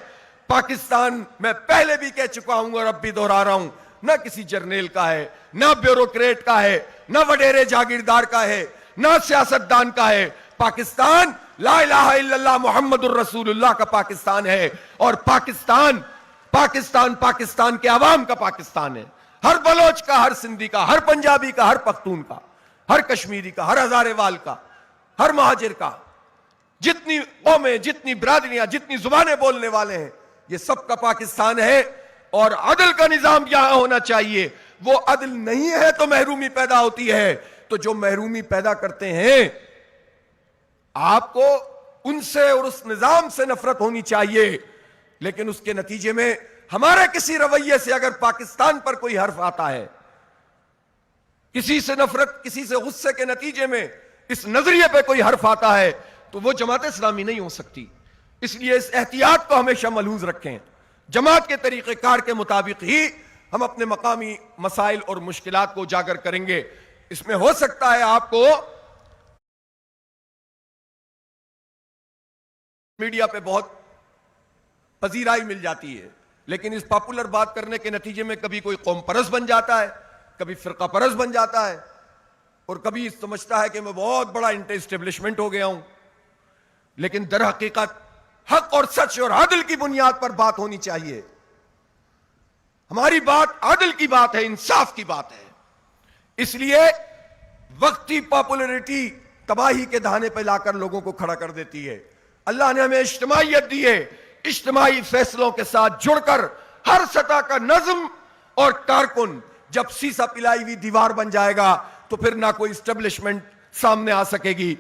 پاکستان میں پہلے بھی کہہ چکا ہوں اور اب بھی دہرا رہا ہوں، نہ کسی جرنیل کا ہے، نہ بیوروکریٹ کا ہے، نہ وڈیرے جاگیردار کا ہے، نہ سیاستدان کا ہے۔ پاکستان لا الہ الا اللہ محمد الرسول اللہ کا پاکستان ہے، اور پاکستان کے عوام کا پاکستان ہے، ہر بلوچ کا، ہر سندھی کا، ہر پنجابی کا، ہر پختون کا، ہر کشمیری کا، ہر ہزارے وال کا، ہر مہاجر کا، جتنی قومیں، جتنی برادریاں، جتنی زبانیں بولنے والے ہیں، یہ سب کا پاکستان ہے۔ اور عدل کا نظام یہاں ہونا چاہیے۔ وہ عدل نہیں ہے تو محرومی پیدا ہوتی ہے، تو جو محرومی پیدا کرتے ہیں آپ کو ان سے اور اس نظام سے نفرت ہونی چاہیے، لیکن اس کے نتیجے میں ہمارے کسی رویے سے اگر پاکستان پر کوئی حرف آتا ہے، کسی سے نفرت، کسی سے غصے کے نتیجے میں اس نظریے پہ کوئی حرف آتا ہے، تو وہ جماعت اسلامی نہیں ہو سکتی۔ اس لیے اس احتیاط کو ہمیشہ ملحوظ رکھیں، جماعت کے طریقہ کار کے مطابق ہی ہم اپنے مقامی مسائل اور مشکلات کو اجاگر کریں گے۔ اس میں ہو سکتا ہے آپ کو میڈیا پہ بہت پذیرائی مل جاتی ہے، لیکن اس پاپولر بات کرنے کے نتیجے میں کبھی کوئی قوم پرست بن جاتا ہے، کبھی فرقہ پرست بن جاتا ہے، اور کبھی سمجھتا ہے کہ میں بہت بڑا انٹر اسٹیبلشمنٹ ہو گیا ہوں۔ لیکن در حقیقت حق اور سچ اور عدل کی بنیاد پر بات ہونی چاہیے۔ ہماری بات عدل کی بات ہے، انصاف کی بات ہے۔ اس لیے وقتی پاپولرٹی تباہی کے دہانے پہ لا کر لوگوں کو کھڑا کر دیتی ہے۔ اللہ نے ہمیں اجتماعیت دی ہے، اجتماعی فیصلوں کے ساتھ جڑ کر ہر سطح کا نظم اور کارکن جب سیسا پلائی ہوئی دیوار بن جائے گا تو پھر نہ کوئی اسٹیبلشمنٹ سامنے آ سکے گی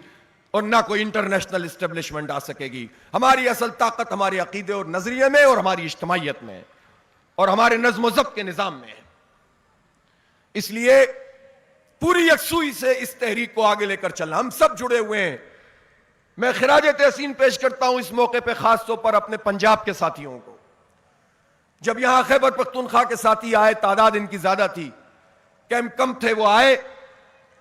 اور نہ کوئی انٹرنیشنل اسٹیبلشمنٹ آ سکے گی۔ ہماری اصل طاقت ہمارے عقیدے اور نظریے میں اور ہماری اجتماعیت میں اور ہمارے نظم و ضبط کے نظام میں ہے۔ اس لیے پوری یکسوئی سے اس تحریک کو آگے لے کر چلنا، ہم سب جڑے ہوئے ہیں۔ میں خراج تحسین پیش کرتا ہوں اس موقع پہ خاص طور پر اپنے پنجاب کے ساتھیوں کو۔ جب یہاں خیبر پختونخوا کے ساتھی آئے، تعداد ان کی زیادہ تھی، کیمپ کم تھے، وہ آئے،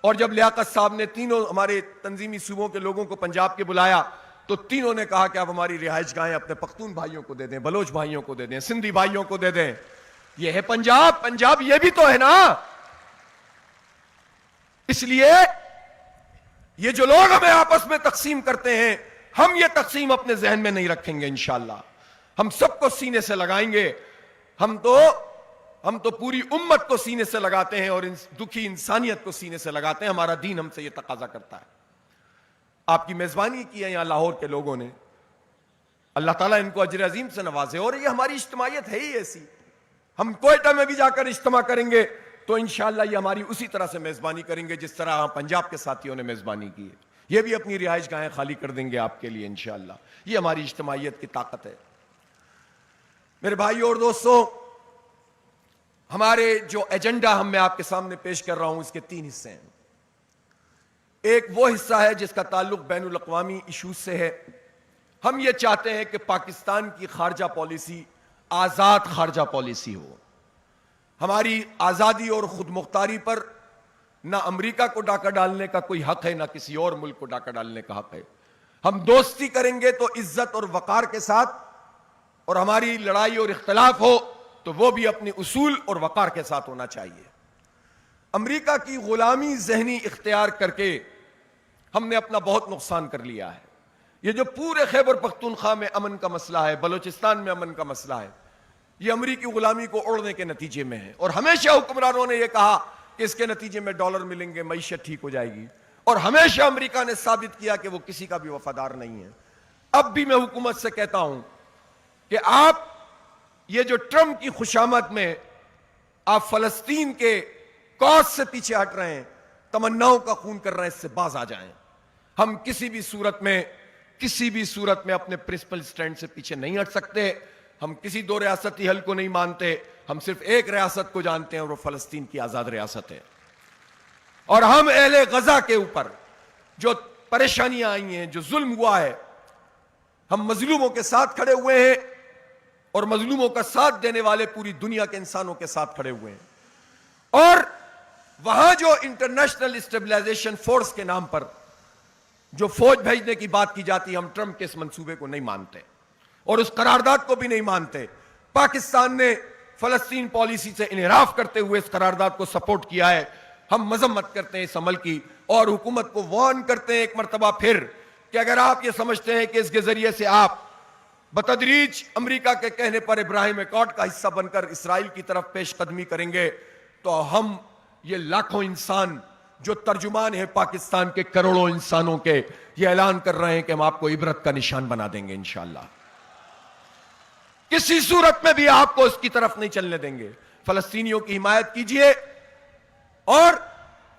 اور جب لیاقت صاحب نے تینوں ہمارے تنظیمی صوبوں کے لوگوں کو پنجاب کے بلایا تو تینوں نے کہا کہ آپ ہماری رہائش گاہیں اپنے پختون بھائیوں کو دے دیں، بلوچ بھائیوں کو دے دیں، سندھی بھائیوں کو دے دیں۔ یہ ہے پنجاب. پنجاب یہ بھی تو ہے نا. اس لیے یہ جو لوگ ہمیں آپس میں تقسیم کرتے ہیں, ہم یہ تقسیم اپنے ذہن میں نہیں رکھیں گے انشاءاللہ. ہم سب کو سینے سے لگائیں گے. ہم تو پوری امت کو سینے سے لگاتے ہیں اور دکھی انسانیت کو سینے سے لگاتے ہیں. ہمارا دین ہم سے یہ تقاضا کرتا ہے. آپ کی میزبانی کی ہے یہاں لاہور کے لوگوں نے, اللہ تعالیٰ ان کو اجر عظیم سے نوازے. اور یہ ہماری اجتماعیت ہے ہی ایسی. ہم کوئٹہ میں بھی جا کر اجتماع کریں گے تو انشاءاللہ یہ ہماری اسی طرح سے میزبانی کریں گے جس طرح پنجاب کے ساتھیوں نے میزبانی کی ہے. یہ بھی اپنی رہائش گاہیں خالی کر دیں گے آپ کے لیے انشاءاللہ. یہ ہماری اجتماعیت کی طاقت ہے. میرے بھائیو اور دوستو, ہمارے جو ایجنڈا میں آپ کے سامنے پیش کر رہا ہوں اس کے 3 حصے ہیں. ایک وہ حصہ ہے جس کا تعلق بین الاقوامی ایشوز سے ہے. ہم یہ چاہتے ہیں کہ پاکستان کی خارجہ پالیسی آزاد خارجہ پالیسی ہو. ہماری آزادی اور خود مختاری پر نہ امریکہ کو ڈاکہ ڈالنے کا کوئی حق ہے, نہ کسی اور ملک کو ڈاکہ ڈالنے کا حق ہے. ہم دوستی کریں گے تو عزت اور وقار کے ساتھ, اور ہماری لڑائی اور اختلاف ہو تو وہ بھی اپنی اصول اور وقار کے ساتھ ہونا چاہیے. امریکہ کی غلامی ذہنی اختیار کر کے ہم نے اپنا بہت نقصان کر لیا ہے. یہ جو پورے خیبر پختونخوا میں امن کا مسئلہ ہے, بلوچستان میں امن کا مسئلہ ہے, یہ امریکی غلامی کو اوڑھنے کے نتیجے میں ہے. اور ہمیشہ حکمرانوں نے یہ کہا کہ اس کے نتیجے میں ڈالر ملیں گے, معیشت ٹھیک ہو جائے گی, اور ہمیشہ امریکہ نے ثابت کیا کہ وہ کسی کا بھی وفادار نہیں ہے. اب بھی میں حکومت سے کہتا ہوں کہ آپ یہ جو ٹرمپ کی خوشامد میں آپ فلسطین کے کاز سے پیچھے ہٹ رہے ہیں, تمناؤں کا خون کر رہے ہیں, اس سے باز آ جائیں. ہم کسی بھی صورت میں اپنے پرنسپل سٹینڈ سے پیچھے نہیں ہٹ سکتے. ہم کسی 2 ریاستی حل کو نہیں مانتے. ہم صرف ایک ریاست کو جانتے ہیں اور وہ فلسطین کی آزاد ریاست ہے. اور ہم اہل غزہ کے اوپر جو پریشانیاں آئی ہیں, جو ظلم ہوا ہے, ہم مظلوموں کے ساتھ کھڑے ہوئے ہیں اور مظلوموں کا ساتھ دینے والے پوری دنیا کے انسانوں کے ساتھ کھڑے ہوئے ہیں. اور وہاں جو انٹرنیشنل اسٹیبلائزیشن فورس کے نام پر جو فوج بھیجنے کی بات کی جاتی ہے, ہم ٹرمپ کے اس منصوبے کو نہیں مانتے اور اس قرارداد کو بھی نہیں مانتے. پاکستان نے فلسطین پالیسی سے انحراف کرتے ہوئے اس قرارداد کو سپورٹ کیا ہے. ہم مذمت کرتے ہیں اس عمل کی اور حکومت کو وارن کرتے ہیں ایک مرتبہ پھر کہ اگر آپ یہ سمجھتے ہیں کہ اس کے ذریعے سے آپ بتدریج امریکہ کے کہنے پر ابراہیم اکارڈ کا حصہ بن کر اسرائیل کی طرف پیش قدمی کریں گے, تو ہم یہ لاکھوں انسان جو ترجمان ہیں پاکستان کے کروڑوں انسانوں کے, یہ اعلان کر رہے ہیں کہ ہم آپ کو عبرت کا نشان بنا دیں گے انشاءاللہ. کسی صورت میں بھی آپ کو اس کی طرف نہیں چلنے دیں گے. فلسطینیوں کی حمایت کیجئے اور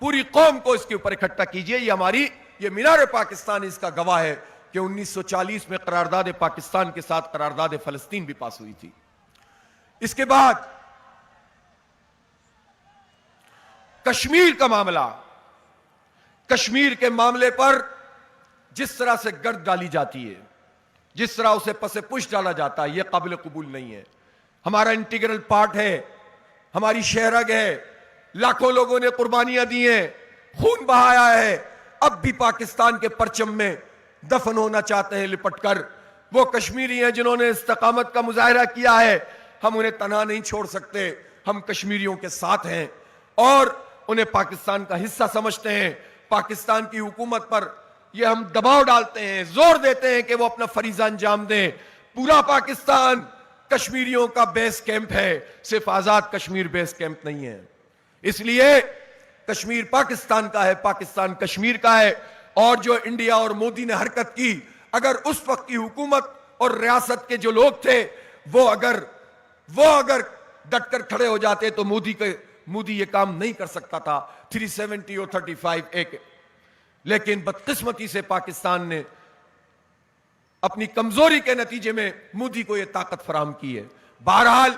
پوری قوم کو اس کے اوپر اکٹھا کیجئے. یہ مینار پاکستان اس کا گواہ ہے کہ 1940 میں قرارداد پاکستان کے ساتھ قرارداد فلسطین بھی پاس ہوئی تھی. اس کے بعد کشمیر کا معاملہ, کشمیر کے معاملے پر جس طرح سے گرد ڈالی جاتی ہے, جس طرح اسے پس پش ڈالا جاتا ہے, یہ قابل قبول نہیں ہے. ہمارا انٹیگرل پارٹ ہے, ہماری شہرگ ہے, لاکھوں لوگوں نے قربانیاں دی ہیں, خون بہایا ہے. اب بھی پاکستان کے پرچم میں دفن ہونا چاہتے ہیں لپٹ کر. وہ کشمیری ہیں جنہوں نے استقامت کا مظاہرہ کیا ہے, ہم انہیں تنہا نہیں چھوڑ سکتے. ہم کشمیریوں کے ساتھ ہیں اور انہیں پاکستان کا حصہ سمجھتے ہیں. پاکستان کی حکومت پر یہ ہم دباؤ ڈالتے ہیں, زور دیتے ہیں کہ وہ اپنا فریضہ انجام دیں. پورا پاکستان کشمیریوں کا بیس کیمپ ہے, صرف آزاد کشمیر بیس کیمپ نہیں ہے. اس لیے کشمیر پاکستان کا ہے, پاکستان کشمیر کا ہے. اور جو انڈیا اور مودی نے حرکت کی, اگر اس وقت کی حکومت اور ریاست کے جو لوگ تھے وہ اگر ڈٹ کر کھڑے ہو جاتے تو مودی یہ کام نہیں کر سکتا تھا. 370 اور 35 ایک, لیکن بدقسمتی سے پاکستان نے اپنی کمزوری کے نتیجے میں مودی کو یہ طاقت فراہم کی ہے. بہرحال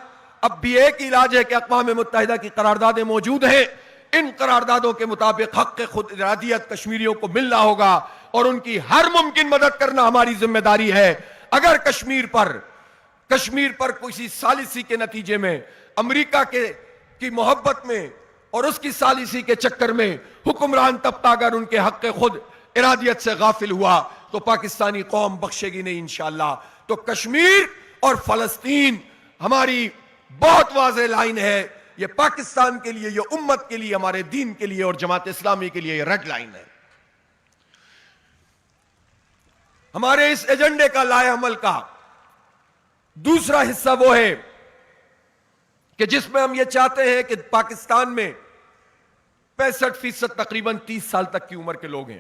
اب بھی ایک علاج ہے کہ اقوام متحدہ کی قراردادیں موجود ہیں. ان قراردادوں کے مطابق حق خود ارادیت کشمیریوں کو ملنا ہوگا اور ان کی ہر ممکن مدد کرنا ہماری ذمہ داری ہے. اگر کشمیر پر کسی ثالثی کے نتیجے میں امریکہ کی محبت میں اور اس کی ثالثی کے چکر میں حکمران طبقہ اگر ان کے حق خود ارادیت سے غافل ہوا تو پاکستانی قوم بخشے گی نہیں انشاءاللہ. تو کشمیر اور فلسطین ہماری بہت واضح لائن ہے. یہ پاکستان کے لیے, یہ امت کے لیے, ہمارے دین کے لیے اور جماعت اسلامی کے لیے یہ ریڈ لائن ہے. ہمارے اس ایجنڈے کا لائحہ عمل کا دوسرا حصہ وہ ہے کہ جس میں ہم یہ چاہتے ہیں کہ پاکستان میں 65% تقریباً 30 سال تک کی عمر کے لوگ ہیں,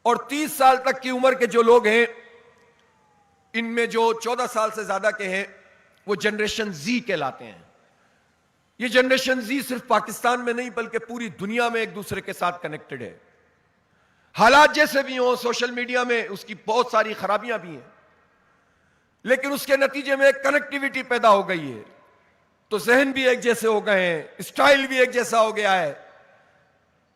اور 30 سال تک کی عمر کے جو لوگ ہیں ان میں جو 14 سال سے زیادہ کے ہیں وہ جنریشن زی کہلاتے ہیں. یہ جنریشن زی صرف پاکستان میں نہیں بلکہ پوری دنیا میں ایک دوسرے کے ساتھ کنیکٹڈ ہے. حالات جیسے بھی ہوں, سوشل میڈیا میں اس کی بہت ساری خرابیاں بھی ہیں, لیکن اس کے نتیجے میں ایک کنیکٹیوٹی پیدا ہو گئی ہے. تو ذہن بھی ایک جیسے ہو گئے ہیں, اسٹائل بھی ایک جیسا ہو گیا ہے,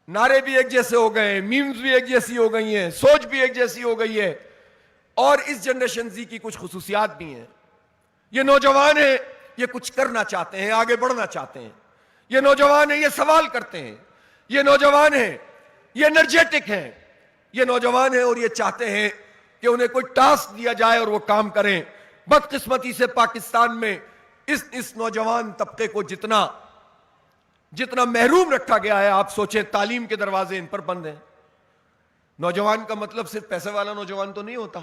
نعرے بھی ایک جیسے ہو گئے ہیں, میمز بھی ایک جیسی ہو گئی ہیں, سوچ بھی ایک جیسی ہو گئی ہے. اور اس جنریشن زی کی کچھ خصوصیات بھی ہیں. یہ نوجوان ہیں, یہ کچھ کرنا چاہتے ہیں, آگے بڑھنا چاہتے ہیں. یہ نوجوان ہیں, یہ سوال کرتے ہیں. یہ نوجوان ہیں, یہ انرجیٹک ہیں. یہ نوجوان ہیں اور یہ چاہتے ہیں کہ انہیں کوئی ٹاسک دیا جائے اور وہ کام کریں. بدقسمتی سے پاکستان میں اس نوجوان طبقے کو جتنا محروم رکھا گیا ہے, آپ سوچیں تعلیم کے دروازے ان پر بند ہیں. نوجوان کا مطلب صرف پیسے والا نوجوان تو نہیں ہوتا,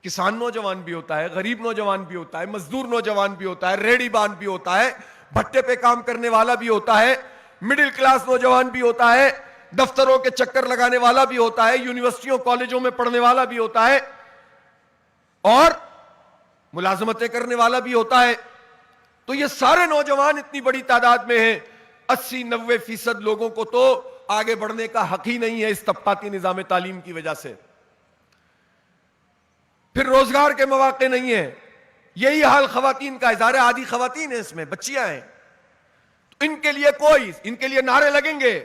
کسان نوجوان بھی ہوتا ہے, غریب نوجوان بھی ہوتا ہے, مزدور نوجوان بھی ہوتا ہے, ریڑھی بان بھی ہوتا ہے, بھٹے پہ کام کرنے والا بھی ہوتا ہے, مڈل کلاس نوجوان بھی ہوتا ہے, دفتروں کے چکر لگانے والا بھی ہوتا ہے, یونیورسٹیوں کالجوں میں پڑھنے والا بھی ہوتا ہے, اور ملازمتیں کرنے والا بھی ہوتا ہے. تو یہ سارے نوجوان اتنی بڑی تعداد میں ہیں. 80-90% لوگوں کو تو آگے بڑھنے کا حق ہی نہیں ہے اس طبقاتی نظام تعلیم کی وجہ سے. پھر روزگار کے مواقع نہیں ہیں. یہی حال خواتین کا ہے. ظاہر آدھی خواتین ہیں, اس میں بچیاں ہیں. تو ان کے لیے نعرے لگیں گے,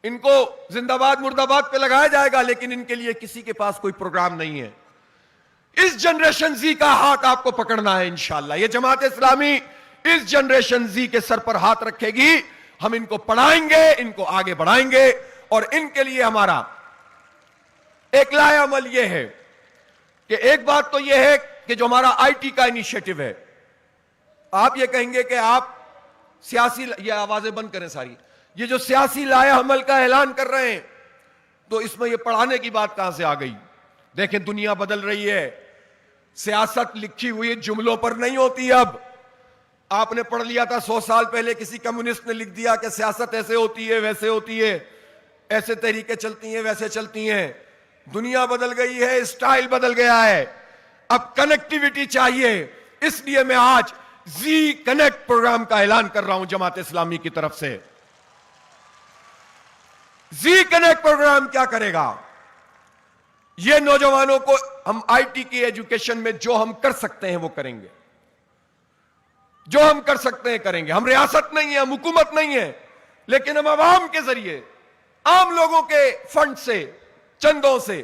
ان کو زندہ باد مرد آباد پہ لگایا جائے گا, لیکن ان کے لیے کسی کے پاس کوئی پروگرام نہیں ہے. اس جنریشن زی کا ہاتھ آپ کو پکڑنا ہے انشاءاللہ. یہ جماعت اسلامی اس جنریشن زی کے سر پر ہاتھ رکھے گی. ہم ان کو پڑھائیں گے, ان کو آگے بڑھائیں گے, اور ان کے لیے ہمارا ایک لائحہ عمل یہ ہے کہ ایک بات تو یہ ہے کہ جو ہمارا آئی ٹی کا انیشیٹو ہے, آپ یہ کہیں گے کہ آپ سیاسی, یہ آوازیں بند کریں ساری, یہ جو سیاسی لائحہ عمل کا اعلان کر رہے ہیں تو اس میں یہ پڑھانے کی بات کہاں سے آ گئی؟ دیکھیں دنیا بدل رہی ہے. سیاست لکھی ہوئی جملوں پر نہیں ہوتی. اب آپ نے پڑھ لیا تھا 100 سال پہلے, کسی کمیونسٹ نے لکھ دیا کہ سیاست ایسے ہوتی ہے, ویسے ہوتی ہے, ایسے طریقے چلتی ہیں, ویسے چلتی ہیں. دنیا بدل گئی ہے, اسٹائل بدل گیا ہے. اب کنیکٹیوٹی چاہیے. اس لیے میں آج زی کنیکٹ پروگرام کا اعلان کر رہا ہوں جماعت اسلامی کی طرف سے. زی کنیکٹ پروگرام کیا کرے گا؟ یہ نوجوانوں کو ہم آئی ٹی کی ایجوکیشن میں جو ہم کر سکتے ہیں وہ کریں گے. جو ہم کر سکتے ہیں کریں گے. ہم ریاست نہیں ہیں, ہم حکومت نہیں ہیں, لیکن ہم عوام کے ذریعے, عام لوگوں کے فنڈ سے, چندوں سے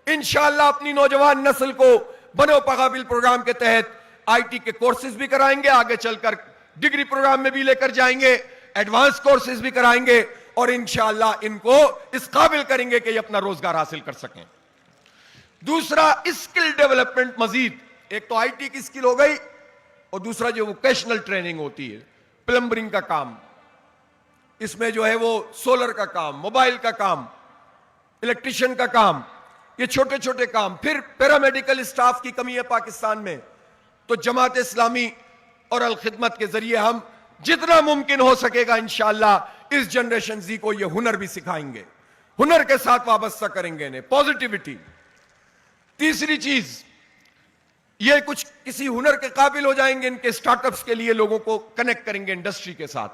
انشاءاللہ اپنی نوجوان نسل کو بنو پقابل پروگرام کے تحت آئی ٹی کے کورسز بھی کرائیں گے, آگے چل کر ڈگری پروگرام میں بھی لے کر جائیں گے, ایڈوانس کورسز بھی کرائیں گے, اور انشاءاللہ ان کو اس قابل کریں گے کہ یہ اپنا روزگار حاصل کر سکیں. دوسرا اسکل ڈیولپمنٹ. مزید ایک تو آئی ٹی کی اسکل ہو گئی, اور دوسرا جو ووکیشنل ٹریننگ ہوتی ہے, پلمبرنگ کا کام, اس میں جو ہے وہ سولر کا کام, موبائل کا کام, الیکٹریشین کا کام, یہ چھوٹے چھوٹے کام. پھر پیرامیڈیکل اسٹاف کی کمی ہے پاکستان میں, تو جماعت اسلامی اور الخدمت کے ذریعے ہم جتنا ممکن ہو سکے گا انشاءاللہ اس جنریشن زی کو یہ ہنر بھی سکھائیں گے, ہنر کے ساتھ وابستہ کریں گے انہیں, پوزیٹیوٹی. تیسری چیز, یہ کچھ کسی ہنر کے قابل ہو جائیں گے, ان کے سٹارٹ اپس کے لیے لوگوں کو کنیکٹ کریں گے انڈسٹری کے ساتھ.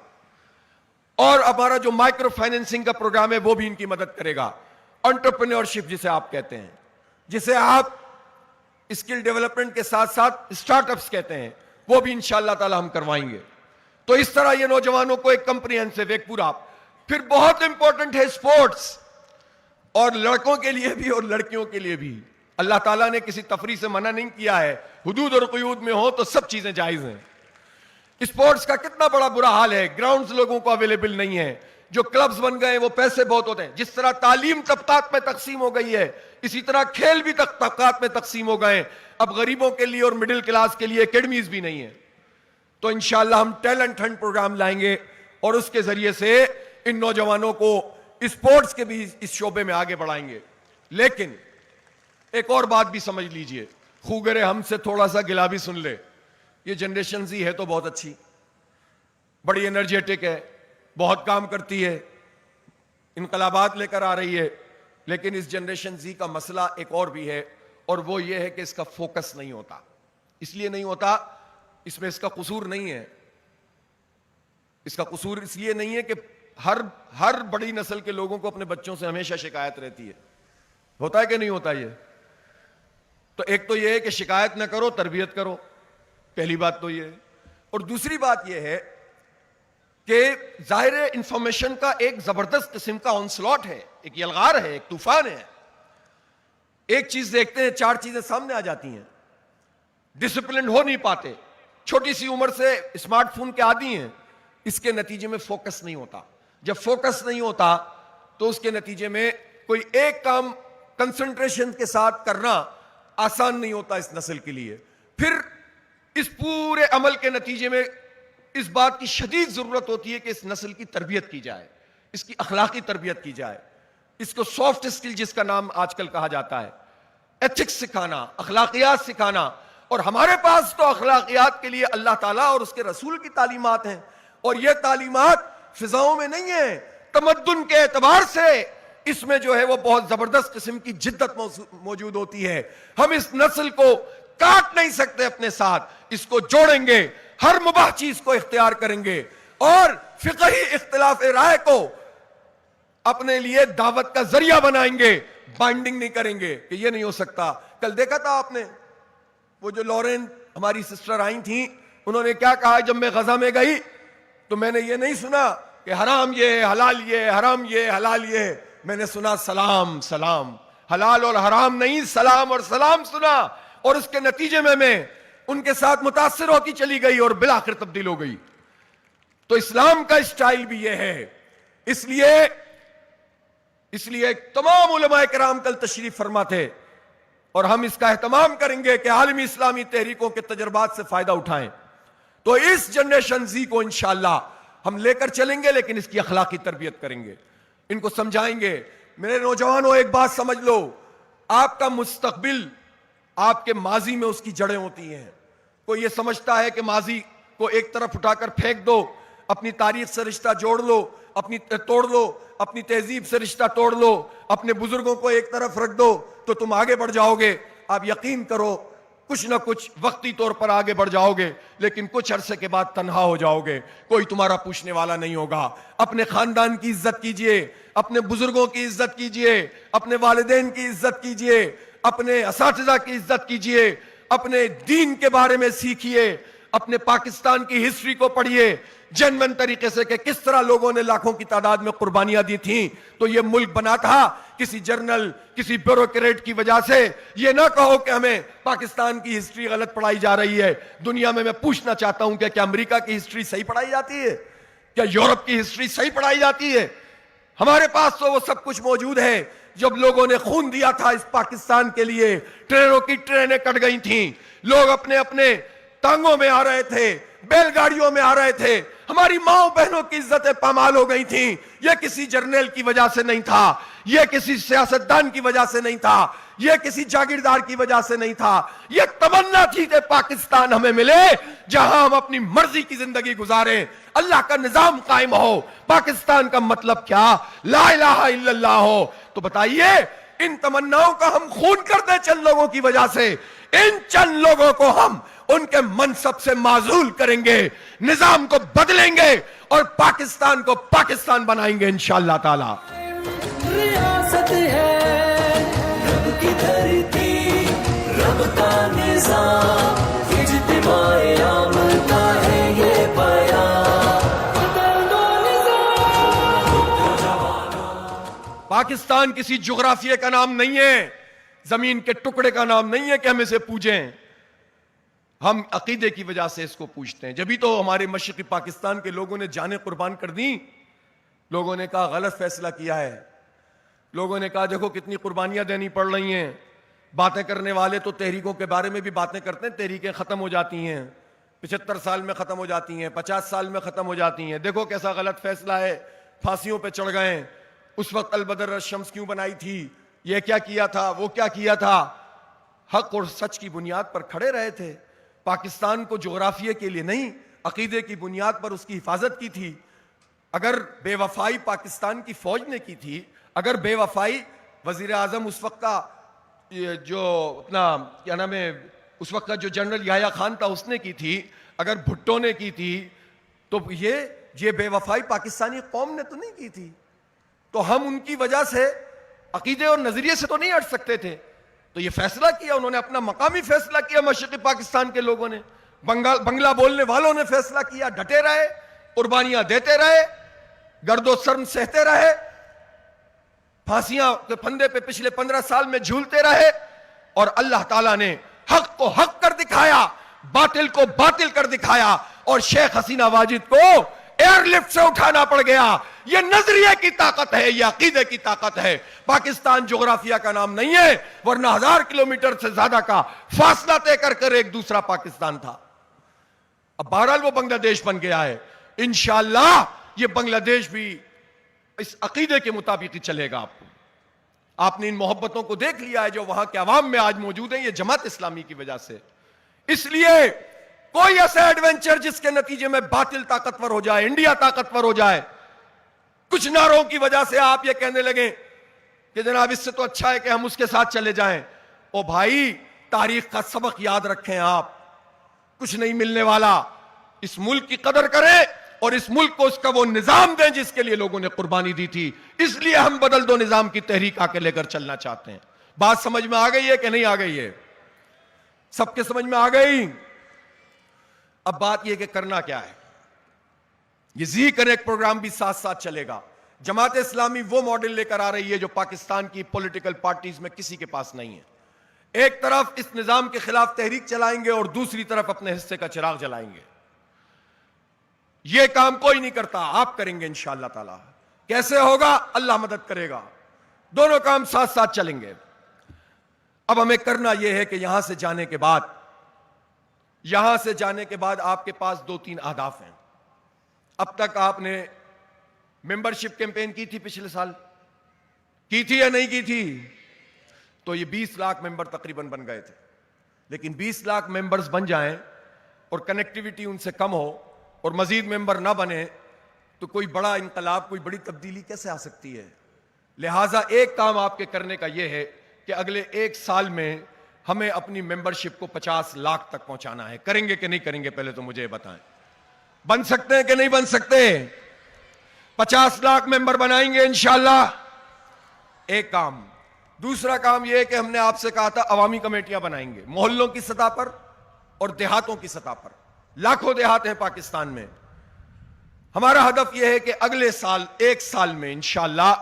اور ہمارا جو مائکرو فائنینسنگ کا پروگرام ہے وہ بھی ان کی مدد کرے گا. انٹرپرینیورشپ جسے آپ کہتے ہیں, جسے آپ اسکل ڈیولپمنٹ کے ساتھ ساتھ سٹارٹ اپس کہتے ہیں, وہ بھی انشاءاللہ تعالی ہم کروائیں گے. تو اس طرح یہ نوجوانوں کو ایک کمپریہنسو, ایک پورا. پھر بہت امپورٹنٹ ہے سپورٹس, اور لڑکوں کے لیے بھی اور لڑکیوں کے لیے بھی. اللہ تعالیٰ نے کسی تفریح سے منع نہیں کیا ہے, حدود اور قیود میں ہو تو سب چیزیں جائز ہیں. اسپورٹس کا کتنا بڑا برا حال ہے, گراؤنڈز لوگوں کو اویلیبل نہیں ہے. جو کلبز بن گئے وہ پیسے بہت ہوتے ہیں. جس طرح تعلیم طبقات میں تقسیم ہو گئی ہے اسی طرح کھیل بھی طبقات میں تقسیم ہو گئے ہیں. اب غریبوں کے لیے اور مڈل کلاس کے لیے اکیڈمیز بھی نہیں ہیں. تو انشاءاللہ ہم ٹیلنٹ ہنٹ پروگرام لائیں گے اور اس کے ذریعے سے ان نوجوانوں کو اسپورٹس کے بھی اس شعبے میں آگے بڑھائیں گے. لیکن ایک اور بات بھی سمجھ لیجئے, خوگر ہم سے تھوڑا سا گلا بھی سن لے. یہ جنریشن زی ہے تو بہت اچھی, بڑی انرجیٹک ہے, بہت کام کرتی ہے, انقلابات لے کر آ رہی ہے. لیکن اس جنریشن زی کا مسئلہ ایک اور بھی ہے, اور وہ یہ ہے کہ اس کا فوکس نہیں ہوتا. اس لیے نہیں ہوتا, اس میں اس کا قصور نہیں ہے. اس کا قصور اس لیے نہیں ہے کہ ہر بڑی نسل کے لوگوں کو اپنے بچوں سے ہمیشہ شکایت رہتی ہے. ہوتا ہے کہ نہیں ہوتا یہ؟ تو ایک تو یہ ہے کہ شکایت نہ کرو, تربیت کرو, پہلی بات تو یہ ہے. اور دوسری بات یہ ہے کہ ظاہر انفارمیشن کا ایک زبردست قسم کا آنسلاٹ ہے, ایک یلغار ہے, ایک طوفان ہے. ایک چیز دیکھتے ہیں, 4 چیزیں سامنے آ جاتی ہیں. ڈسپلن ہو نہیں پاتے, چھوٹی سی عمر سے اسمارٹ فون کے عادی ہیں. اس کے نتیجے میں فوکس نہیں ہوتا. جب فوکس نہیں ہوتا تو اس کے نتیجے میں کوئی ایک کام کنسنٹریشن کے ساتھ کرنا آسان نہیں ہوتا اس نسل کے لیے. پھر اس پورے عمل کے نتیجے میں اس بات کی شدید ضرورت ہوتی ہے کہ اس نسل کی تربیت کی جائے, اس کی اخلاقی تربیت کی جائے. اس کو سافٹ اسکل جس کا نام آج کل کہا جاتا ہے, ایتھکس سکھانا, اخلاقیات سکھانا. اور ہمارے پاس تو اخلاقیات کے لیے اللہ تعالیٰ اور اس کے رسول کی تعلیمات ہیں, اور یہ تعلیمات فضاؤں میں نہیں ہیں. تمدن کے اعتبار سے اس میں جو ہے وہ بہت زبردست قسم کی جدت موجود ہوتی ہے. ہم اس نسل کو کاٹ نہیں سکتے اپنے ساتھ, اس کو جوڑیں گے, ہر مباح چیز کو اختیار کریں گے, اور فقہی اختلاف رائے کو اپنے لیے دعوت کا ذریعہ بنائیں گے, بائنڈنگ نہیں کریں گے کہ یہ نہیں ہو سکتا. کل دیکھا تھا آپ نے وہ جو لورین ہماری سسٹر آئی تھیں, انہوں نے کیا کہا جب میں غزہ میں گئی تو میں نے یہ نہیں سنا کہ حرام یہ, حلال یہ, حرام یہ, حلال یہ. میں نے سنا سلام سلام, حلال اور حرام نہیں, سلام اور سلام سنا. اور اس کے نتیجے میں ان کے ساتھ متاثر ہوتی چلی گئی اور بالآخر تبدیل ہو گئی. تو اسلام کا اسٹائل بھی یہ ہے. اس لیے تمام علماء کرام کل تشریف فرما تھے, اور ہم اس کا اہتمام کریں گے کہ عالمی اسلامی تحریکوں کے تجربات سے فائدہ اٹھائیں. تو اس جنریشن زی کو انشاءاللہ ہم لے کر چلیں گے, لیکن اس کی اخلاقی تربیت کریں گے, ان کو سمجھائیں گے. میرے نوجوانوں ایک بات سمجھ لو, آپ کا مستقبل آپ کے ماضی میں اس کی جڑیں ہوتی ہیں. کوئی یہ سمجھتا ہے کہ ماضی کو ایک طرف اٹھا کر پھینک دو, اپنی تاریخ سے رشتہ جوڑ لو, توڑ لو, اپنی تہذیب سے رشتہ توڑ لو, اپنے بزرگوں کو ایک طرف رکھ دو تو تم آگے بڑھ جاؤ گے. آپ یقین کرو کچھ نہ کچھ وقتی طور پر آگے بڑھ جاؤ گے, لیکن کچھ عرصے کے بعد تنہا ہو جاؤ گے, کوئی تمہارا پوچھنے والا نہیں ہوگا. اپنے خاندان کی عزت کیجئے, اپنے بزرگوں کی عزت کیجئے, اپنے والدین کی عزت کیجئے, اپنے اساتذہ کی عزت کیجئے, اپنے دین کے بارے میں سیکھیے, اپنے پاکستان کی ہسٹری کو پڑھیے جنون طریقے سے کہ کس طرح لوگوں نے لاکھوں کی تعداد میں قربانیاں دی تھیں تو یہ ملک بنا تھا. کسی جرنل, کسی بیوروکریٹ کی وجہ سے یہ نہ کہو کہ ہمیں پاکستان کی ہسٹری غلط پڑھائی جا رہی ہے. دنیا میں پوچھنا چاہتا ہوں کہ کیا امریکہ کی ہسٹری صحیح پڑھائی جاتی ہے؟ کیا یورپ کی ہسٹری صحیح پڑھائی جاتی ہے؟ ہمارے پاس تو وہ سب کچھ موجود ہے. جب لوگوں نے خون دیا تھا اس پاکستان کے لیے, ٹرینوں کی ٹرینیں کٹ گئی تھیں, لوگ اپنے اپنے ٹانگوں میں آ رہے تھے, بیل گاڑیوں میں آ رہے تھے, ہماری ماں بہنوں کی عزتیں پامال ہو گئی تھیں. یہ کسی جرنیل کی وجہ سے نہیں تھا, یہ کسی سیاستدان کی وجہ سے نہیں تھا, یہ کسی جاگیردار کی وجہ سے نہیں تھا. یہ تمنا تھی کہ پاکستان ہمیں ملے جہاں ہم اپنی مرضی کی زندگی گزاریں, اللہ کا نظام قائم ہو. پاکستان کا مطلب کیا؟ لا الہ الا اللہ ہو. تو بتائیے ان تمناؤں کا ہم خون کر دیں چند لوگوں کی وجہ سے, ان چند لوگوں کو ہم ان کے منصب سے معزول کریں گے, نظام کو بدلیں گے اور پاکستان کو پاکستان بنائیں گے انشاءاللہ تعالی.
ریاست ہے رب کی دھرتی, رب کا نظام, اجتماع عام کا ہے یہ بیان.
پاکستان کسی جغرافیے کا نام نہیں ہے, زمین کے ٹکڑے کا نام نہیں ہے کہ ہم اسے پوجیں. ہم عقیدے کی وجہ سے اس کو پوچھتے ہیں. جبھی تو ہمارے مشرقی پاکستان کے لوگوں نے جانیں قربان کر دیں, لوگوں نے کہا غلط فیصلہ کیا ہے. لوگوں نے کہا دیکھو کتنی قربانیاں دینی پڑ رہی ہیں. باتیں کرنے والے تو تحریکوں کے بارے میں بھی باتیں کرتے ہیں, تحریکیں ختم ہو جاتی ہیں, 75 سال میں ختم ہو جاتی ہیں, 50 سال میں ختم ہو جاتی ہیں. دیکھو کیسا غلط فیصلہ ہے, پھانسیوں پہ چڑھ گئے. اس وقت البدر الشمس کیوں بنائی تھی, یہ کیا کیا تھا, وہ کیا کیا تھا. حق اور سچ کی بنیاد پر کھڑے رہے تھے. پاکستان کو جغرافیے کے لیے نہیں, عقیدے کی بنیاد پر اس کی حفاظت کی تھی. اگر بے وفائی پاکستان کی فوج نے کی تھی, اگر بے وفائی وزیر اعظم اس وقت کا جو اپنا کیا نام ہے اس وقت کا جو جنرل یحییٰ خان تھا اس نے کی تھی, اگر بھٹو نے کی تھی, تو یہ بے وفائی پاکستانی قوم نے تو نہیں کی تھی. تو ہم ان کی وجہ سے عقیدے اور نظریے سے تو نہیں ہٹ سکتے تھے. تو یہ فیصلہ کیا انہوں نے, اپنا مقامی فیصلہ کیا. مشرقی پاکستان کے لوگوں نے, بنگلہ بولنے والوں نے فیصلہ کیا, ڈٹے رہے, قربانیاں دیتے رہے, گرد و سرم سہتے رہے, پھانسیاں کے پھندے پہ پچھلے 15 سال میں جھولتے رہے, اور اللہ تعالیٰ نے حق کو حق کر دکھایا, باطل کو باطل کر دکھایا, اور شیخ حسینہ واجد کو ایئر لفٹ سے اٹھانا پڑ گیا. یہ نظریے کی طاقت ہے, یہ عقیدے کی طاقت ہے. پاکستان جغرافیہ کا نام نہیں ہے, ورنہ 1000 کلومیٹر سے زیادہ کا فاصلہ طے کر ایک دوسرا پاکستان تھا. اب بہرحال وہ بنگلہ دیش بن گیا ہے. انشاءاللہ یہ بنگلہ دیش بھی اس عقیدے کے مطابق ہی چلے گا. آپ نے ان محبتوں کو دیکھ لیا ہے جو وہاں کے عوام میں آج موجود ہیں, یہ جماعت اسلامی کی وجہ سے. اس لیے کوئی ایسا ایڈونچر جس کے نتیجے میں باطل طاقتور ہو جائے, انڈیا طاقتور ہو جائے, کچھ نعروں کی وجہ سے آپ یہ کہنے لگیں کہ جناب اس سے تو اچھا ہے کہ ہم اس کے ساتھ چلے جائیں. او بھائی, تاریخ کا سبق یاد رکھیں, آپ کچھ نہیں ملنے والا. اس ملک کی قدر کریں اور اس ملک کو اس کا وہ نظام دیں جس کے لیے لوگوں نے قربانی دی تھی. اس لیے ہم بدل دو نظام کی تحریک آ کے لے کر چلنا چاہتے ہیں. بات سمجھ میں آ گئی ہے کہ نہیں آ گئی ہے؟ سب کے سمجھ میں آ گئی. اب بات یہ کہ کرنا کیا ہے. یہ زی کنیکٹ پروگرام بھی ساتھ ساتھ چلے گا. جماعت اسلامی وہ ماڈل لے کر آ رہی ہے جو پاکستان کی پولیٹیکل پارٹیز میں کسی کے پاس نہیں ہے. ایک طرف اس نظام کے خلاف تحریک چلائیں گے اور دوسری طرف اپنے حصے کا چراغ جلائیں گے. یہ کام کوئی نہیں کرتا, آپ کریں گے انشاءاللہ تعالی. کیسے ہوگا؟ اللہ مدد کرے گا. دونوں کام ساتھ ساتھ چلیں گے. اب ہمیں کرنا یہ ہے کہ یہاں سے جانے کے بعد آپ کے پاس 2-3 اہداف ہیں. اب تک آپ نے ممبرشپ کیمپین کی تھی, پچھلے سال کی تھی یا نہیں کی تھی؟ تو یہ 20 لاکھ ممبر تقریباً بن گئے تھے. لیکن 20 لاکھ ممبرز بن جائیں اور کنیکٹیویٹی ان سے کم ہو اور مزید ممبر نہ بنے تو کوئی بڑا انقلاب, کوئی بڑی تبدیلی کیسے آ سکتی ہے؟ لہٰذا ایک کام آپ کے کرنے کا یہ ہے کہ اگلے 1 سال میں ہمیں اپنی ممبرشپ کو 50 لاکھ تک پہنچانا ہے. کریں گے کہ نہیں کریں گے پہلے تو مجھے بتائیں. بن سکتے ہیں کہ نہیں بن سکتے؟ 50 لاکھ ممبر بنائیں گے انشاءاللہ. ایک کام. دوسرا کام یہ ہے کہ ہم نے آپ سے کہا تھا عوامی کمیٹیاں بنائیں گے, محلوں کی سطح پر اور دیہاتوں کی سطح پر. لاکھوں دیہات ہیں پاکستان میں. ہمارا ہدف یہ ہے کہ اگلے سال 1 سال میں انشاءاللہ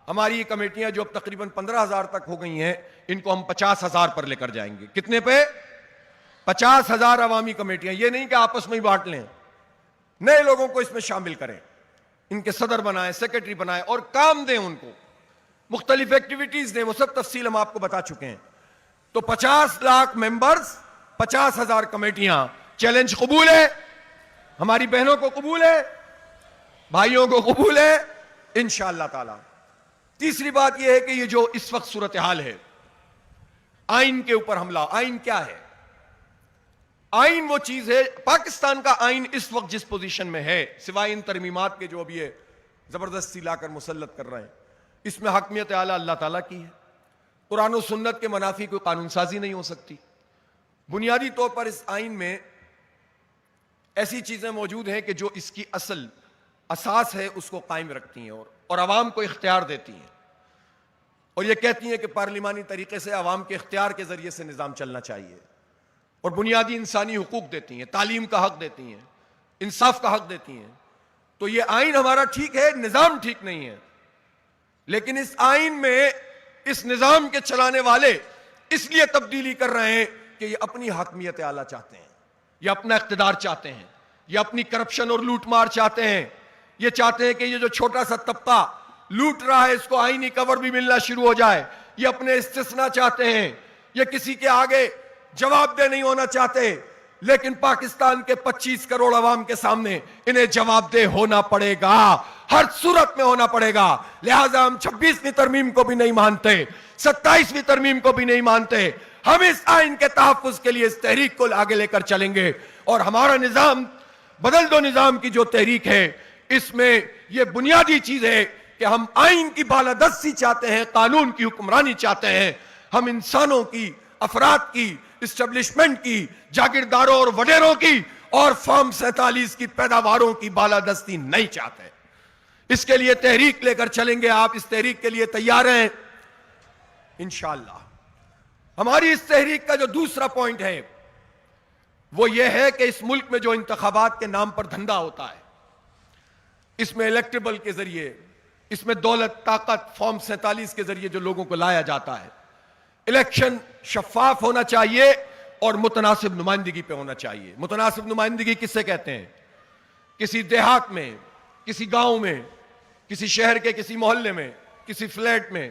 ہماری یہ کمیٹیاں جو اب تقریباً 15,000 تک ہو گئی ہیں, ان کو ہم 50,000 پر لے کر جائیں گے. کتنے پہ؟ 50,000 عوامی کمیٹیاں. یہ نہیں کہ آپس میں ہی بانٹ لیں, نئے لوگوں کو اس میں شامل کریں, ان کے صدر بنائیں, سیکرٹری بنائیں اور کام دیں ان کو, مختلف ایکٹیویٹیز دیں. وہ سب تفصیل ہم آپ کو بتا چکے ہیں. تو 50 لاکھ ممبرز, 50,000 کمیٹیاں. چیلنج قبول ہے؟ ہماری بہنوں کو قبول ہے, بھائیوں کو قبول ہے انشاءاللہ تعالی. تیسری بات یہ ہے کہ یہ جو اس وقت صورتحال ہے, آئین کے اوپر حملہ. آئین کیا ہے؟ آئین وہ چیز ہے, پاکستان کا آئین اس وقت جس پوزیشن میں ہے, سوائے ان ترمیمات کے جو ابھی یہ زبردستی لا کر مسلط کر رہے ہیں, اس میں حکمیت اعلیٰ اللہ تعالیٰ کی ہے. قرآن و سنت کے منافی کوئی قانون سازی نہیں ہو سکتی. بنیادی طور پر اس آئین میں ایسی چیزیں موجود ہیں کہ جو اس کی اصل اساس ہے اس کو قائم رکھتی ہیں اور عوام کو اختیار دیتی ہیں, اور یہ کہتی ہیں کہ پارلیمانی طریقے سے عوام کے اختیار کے ذریعے سے نظام چلنا چاہیے, اور بنیادی انسانی حقوق دیتی ہیں, تعلیم کا حق دیتی ہیں, انصاف کا حق دیتی ہیں. تو یہ آئین ہمارا ٹھیک ہے, نظام ٹھیک نہیں ہے. لیکن اس آئین میں اس نظام کے چلانے والے اس لیے تبدیلی کر رہے ہیں کہ یہ اپنی حاکمیت اعلیٰ چاہتے ہیں, یہ اپنا اقتدار چاہتے ہیں, یہ اپنی کرپشن اور لوٹ مار چاہتے ہیں, یہ چاہتے ہیں کہ یہ جو چھوٹا سا طبقہ لوٹ رہا ہے اس کو آئینی کور بھی ملنا شروع ہو جائے. یہ اپنے استثناء چاہتے ہیں, یہ کسی کے آگے جواب دہ نہیں ہونا چاہتے, لیکن پاکستان کے 25 کروڑ عوام کے سامنے انہیں جواب دہ ہونا پڑے گا, ہر صورت میں ہونا پڑے گا. لہٰذا ہم 26ویں ترمیم کو بھی نہیں مانتے, 27ویں ترمیم کو بھی نہیں مانتے. ہم اس آئین کے تحفظ کے لیے اس تحریک کو آگے لے کر چلیں گے, اور ہمارا نظام بدل دو نظام کی جو تحریک ہے اس میں یہ بنیادی چیز ہے کہ ہم آئین کی بالادستی چاہتے ہیں, قانون کی حکمرانی چاہتے ہیں. ہم انسانوں کی, افراد کی, اسٹیبلشمنٹ کی, جاگیرداروں اور وڈیروں کی اور فارم 47 کی پیداواروں کی بالادستی نہیں چاہتے. اس کے لیے تحریک لے کر چلیں گے. آپ اس تحریک کے لیے تیار ہیں انشاءاللہ. ہماری اس تحریک کا جو دوسرا پوائنٹ ہے وہ یہ ہے کہ اس ملک میں جو انتخابات کے نام پر دھندا ہوتا ہے, اس میں الیکٹیبل کے ذریعے, اس میں دولت, طاقت, فارم 47 کے ذریعے جو لوگوں کو لایا جاتا ہے, الیکشن شفاف ہونا چاہیے اور متناسب نمائندگی پہ ہونا چاہیے. متناسب نمائندگی کس سے کہتے ہیں؟ کسی دیہات میں, کسی گاؤں میں, کسی شہر کے کسی محلے میں, کسی فلیٹ میں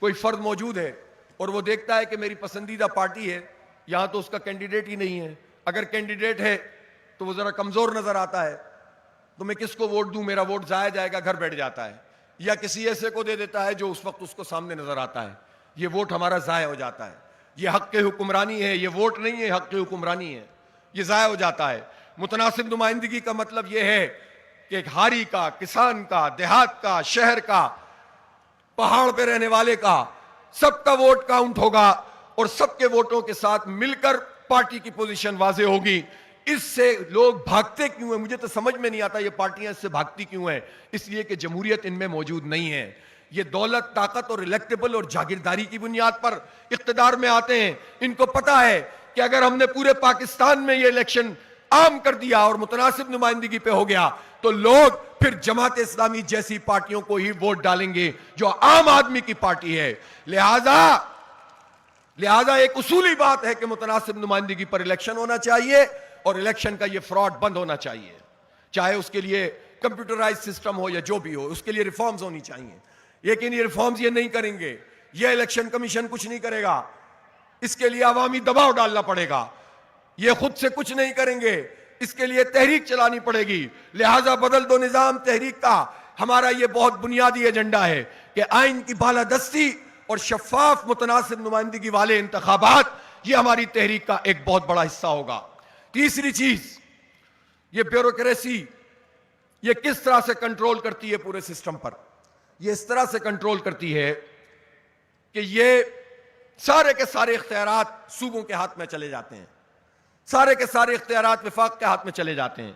کوئی فرد موجود ہے اور وہ دیکھتا ہے کہ میری پسندیدہ پارٹی ہے, یہاں تو اس کا کینڈیڈیٹ ہی نہیں ہے, اگر کینڈیڈیٹ ہے تو وہ ذرا کمزور نظر آتا ہے, تو میں کس کو ووٹ دوں, میرا ووٹ ضائع جائے گا, گھر بیٹھ جاتا ہے. یا کسی ایسے کو دے دیتا ہے جو اس وقت اس کو سامنے نظر آتا ہے, یہ ووٹ ہمارا ضائع ہو جاتا ہے. یہ حق کی حکمرانی ہے, یہ ووٹ نہیں ہے, حق کی حکمرانی ہے, یہ ضائع ہو جاتا ہے. متناسب نمائندگی کا مطلب یہ ہے کہ ہاری کا, کسان کا, دیہات کا, شہر کا, پہاڑ پہ رہنے والے کا, سب کا ووٹ کاؤنٹ ہوگا اور سب کے ووٹوں کے ساتھ مل کر پارٹی کی پوزیشن واضح ہوگی. اس سے لوگ بھاگتے کیوں ہیں؟ مجھے تو سمجھ میں نہیں آتا یہ پارٹیاں اس سے بھاگتی کیوں ہیں. اس لیے کہ جمہوریت ان میں موجود نہیں ہے. یہ دولت, طاقت اور الیکٹیبل اور جاگیرداری کی بنیاد پر اقتدار میں آتے ہیں. ان کو پتا ہے کہ اگر ہم نے پورے پاکستان میں یہ الیکشن عام کر دیا اور متناسب نمائندگی پہ ہو گیا تو لوگ پھر جماعت اسلامی جیسی پارٹیوں کو ہی ووٹ ڈالیں گے جو عام آدمی کی پارٹی ہے. لہذا ایک اصولی بات ہے کہ متناسب نمائندگی پر الیکشن ہونا چاہیے اور الیکشن کا یہ فراڈ بند ہونا چاہیے. چاہے اس کے لیے کمپیوٹرائز سسٹم ہو یا جو بھی ہو, اس کے لیے ریفارمز ہونی چاہیے. لیکن یہ ریفارمز یہ نہیں کریں گے, یہ الیکشن کمیشن کچھ نہیں کرے گا, اس کے لیے عوامی دباؤ ڈالنا پڑے گا. یہ خود سے کچھ نہیں کریں گے, اس کے لیے تحریک چلانی پڑے گی. لہذا بدل دو نظام تحریک کا ہمارا یہ بہت بنیادی ایجنڈا ہے کہ آئین کی بالادستی اور شفاف متناسب نمائندگی والے انتخابات یہ ہماری تحریک کا ایک بہت بڑا حصہ ہوگا. تیسری چیز, یہ بیوروکریسی یہ کس طرح سے کنٹرول کرتی ہے پورے سسٹم پر. یہ اس طرح سے کنٹرول کرتی ہے کہ یہ سارے کے سارے اختیارات صوبوں کے ہاتھ میں چلے جاتے ہیں, سارے کے سارے اختیارات وفاق کے ہاتھ میں چلے جاتے ہیں,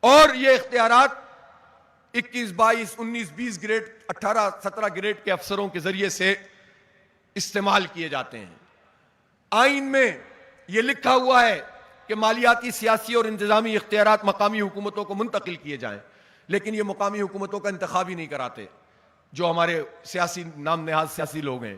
اور یہ اختیارات 21, 22, 19, 20 گریڈ, 18, 17 گریڈ کے افسروں کے ذریعے سے استعمال کیے جاتے ہیں. آئین میں یہ لکھا ہوا ہے کہ مالیاتی, سیاسی اور انتظامی اختیارات مقامی حکومتوں کو منتقل کیے جائیں, لیکن یہ مقامی حکومتوں کا انتخاب ہی نہیں کراتے جو ہمارے سیاسی نام نہاد سیاسی لوگ ہیں,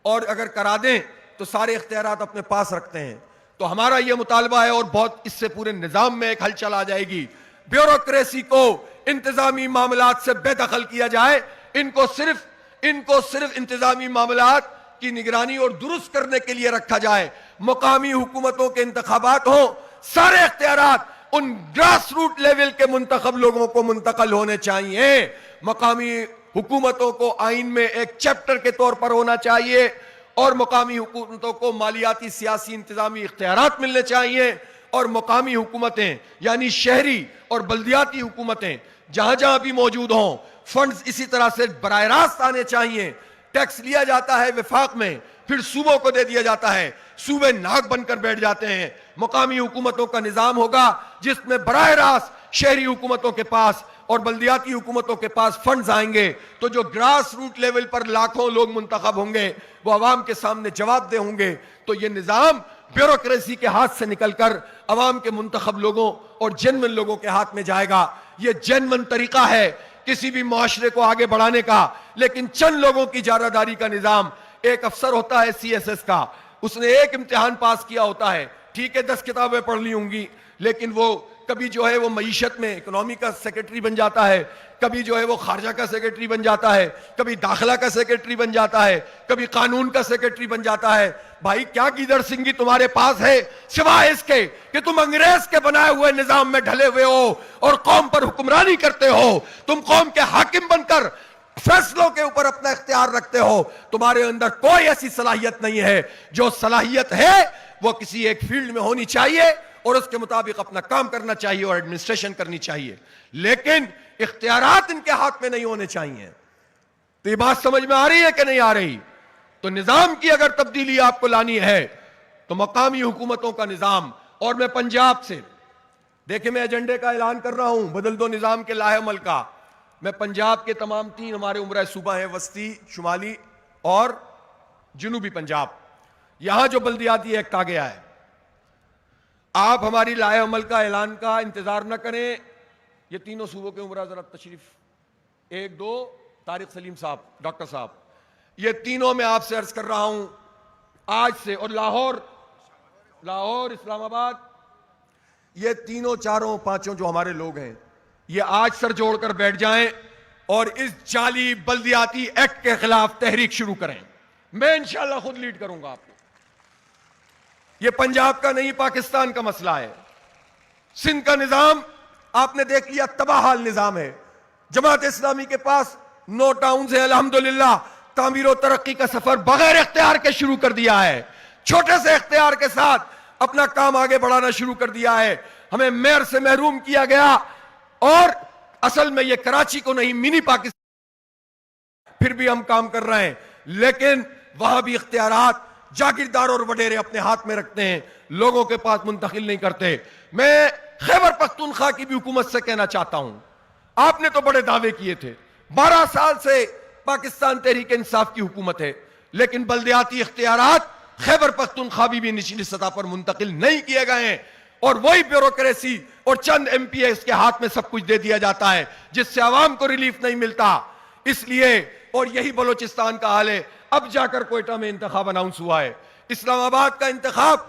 اور اگر کرا دیں تو سارے اختیارات اپنے پاس رکھتے ہیں. تو ہمارا یہ مطالبہ ہے, اور بہت اس سے پورے نظام میں ایک ہلچل آ جائے گی, بیوروکریسی کو انتظامی معاملات سے بے دخل کیا جائے. ان کو صرف انتظامی معاملات کی نگرانی اور درست کرنے کے لیے رکھا جائے. مقامی حکومتوں کے انتخابات ہوں, سارے اختیارات ان گراس روٹ لیول کے منتخب لوگوں کو منتقل ہونے چاہیے. مقامی حکومتوں کو آئین میں ایک چیپٹر کے طور پر ہونا چاہیے, اور مقامی حکومتوں کو مالیاتی, سیاسی, انتظامی اختیارات ملنے چاہیے, اور مقامی حکومتیں یعنی شہری اور بلدیاتی حکومتیں جہاں جہاں بھی موجود ہوں, فنڈز اسی طرح سے براہ راست آنے چاہیے. ٹیکس لیا جاتا ہے وفاق میں, پھر صوبوں کو دے دیا جاتا ہے, صوبے ناک بن کر بیٹھ جاتے ہیں. مقامی حکومتوں کا نظام ہوگا جس میں براہ راست شہری حکومتوں کے پاس اور بلدیاتی حکومتوں کے پاس فنڈز آئیں گے, تو جو گراس روٹ لیول پر لاکھوں لوگ منتخب ہوں گے وہ عوام کے سامنے جواب دہ ہوں گے. تو یہ نظام بیوروکریسی کے ہاتھ سے نکل کر عوام کے منتخب لوگوں اور جنون لوگوں کے ہاتھ میں جائے گا. یہ جنون طریقہ ہے کسی بھی معاشرے کو آگے بڑھانے کا, لیکن چند لوگوں کی اجارہ کا نظام. ایک افسر ہوتا ہے CSS کا, اس نے ایک امتحان پاس کیا ہوتا ہے, ٹھیک ہے 10 کتابیں پڑھ لی ہوں گی, لیکن وہ کبھی جو ہے وہ معیشت میں اکنامی کا سیکرٹری بن جاتا ہے، کبھی جو ہے وہ خارجہ کا سیکرٹری بن جاتا ہے، کبھی داخلہ کا سیکرٹری بن جاتا ہے، کبھی قانون کا سیکرٹری بن جاتا ہے۔ بھائی کیا گیدر سنگھی تمہارے پاس ہے سوائے اس کے کہ تم انگریز کے بنائے ہوئے نظام میں ڈھلے ہوئے ہو اور قوم پر حکمرانی کرتے ہو، تم قوم کے حاکم بن کر فیصلوں کے اوپر اپنا اختیار رکھتے ہو۔ تمہارے اندر کوئی ایسی صلاحیت نہیں ہے۔ جو صلاحیت ہے وہ کسی ایک فیلڈ میں ہونی چاہیے اور اس کے مطابق اپنا کام کرنا چاہیے اور ایڈمنسٹریشن کرنی چاہیے، لیکن اختیارات ان کے ہاتھ میں نہیں ہونے چاہیے۔ تو یہ بات سمجھ میں آ رہی ہے کہ نہیں آ رہی؟ تو نظام کی اگر تبدیلی آپ کو لانی ہے تو مقامی حکومتوں کا نظام، اور میں پنجاب سے دیکھیں میں ایجنڈے کا اعلان کر رہا ہوں بدل دو نظام کے لاہ عمل کا۔ میں پنجاب کے تمام 3 ہمارے عمرہ صوبہ ہیں، وسطی، شمالی اور جنوبی پنجاب، یہاں جو بلدیاتی ایکٹ آ گیا ہے، آپ ہماری لاہ عمل کا اعلان کا انتظار نہ کریں۔ یہ تینوں صوبوں کے عمرہ ذرا تشریف، 1 2 طارق سلیم صاحب، ڈاکٹر صاحب، یہ تینوں میں آپ سے عرض کر رہا ہوں آج سے، اور لاہور، اسلام آباد، یہ تینوں 4 5 جو ہمارے لوگ ہیں، یہ آج سر جوڑ کر بیٹھ جائیں اور اس جعلی بلدیاتی ایکٹ کے خلاف تحریک شروع کریں۔ میں انشاءاللہ خود لیڈ کروں گا آپ کو۔ یہ پنجاب کا نہیں، پاکستان کا مسئلہ ہے۔ سندھ کا نظام آپ نے دیکھ لیا، تباہ حال نظام ہے۔ جماعت اسلامی کے پاس 9 ٹاؤنز ہیں، الحمدللہ تعمیر و ترقی کا سفر بغیر اختیار کے شروع کر دیا ہے، چھوٹے سے اختیار کے ساتھ اپنا کام آگے بڑھانا شروع کر دیا ہے۔ ہمیں میئر سے محروم کیا گیا اور اصل میں یہ کراچی کو نہیں، منی پاکستان، پھر بھی ہم کام کر رہے ہیں، لیکن وہاں بھی اختیارات جاگیردار اور وڈیرے اپنے ہاتھ میں رکھتے ہیں، لوگوں کے پاس منتقل نہیں کرتے۔ میں خیبر پختونخوا کی بھی حکومت سے کہنا چاہتا ہوں، آپ نے تو بڑے دعوے کیے تھے، 12 سال سے پاکستان تحریک انصاف کی حکومت ہے، لیکن بلدیاتی اختیارات خیبر پختونخوا بھی نچلی سطح پر منتقل نہیں کیے گئے ہیں، اور وہی بیوروکریسی اور چند ایم پی ایس کے ہاتھ میں سب کچھ دے دیا جاتا ہے، جس سے عوام کو ریلیف نہیں ملتا۔ اس لیے، اور یہی بلوچستان کا حال ہے، اب جا کر کوئٹہ میں انتخاب اناؤنس ہوا ہے، اسلام آباد کا انتخاب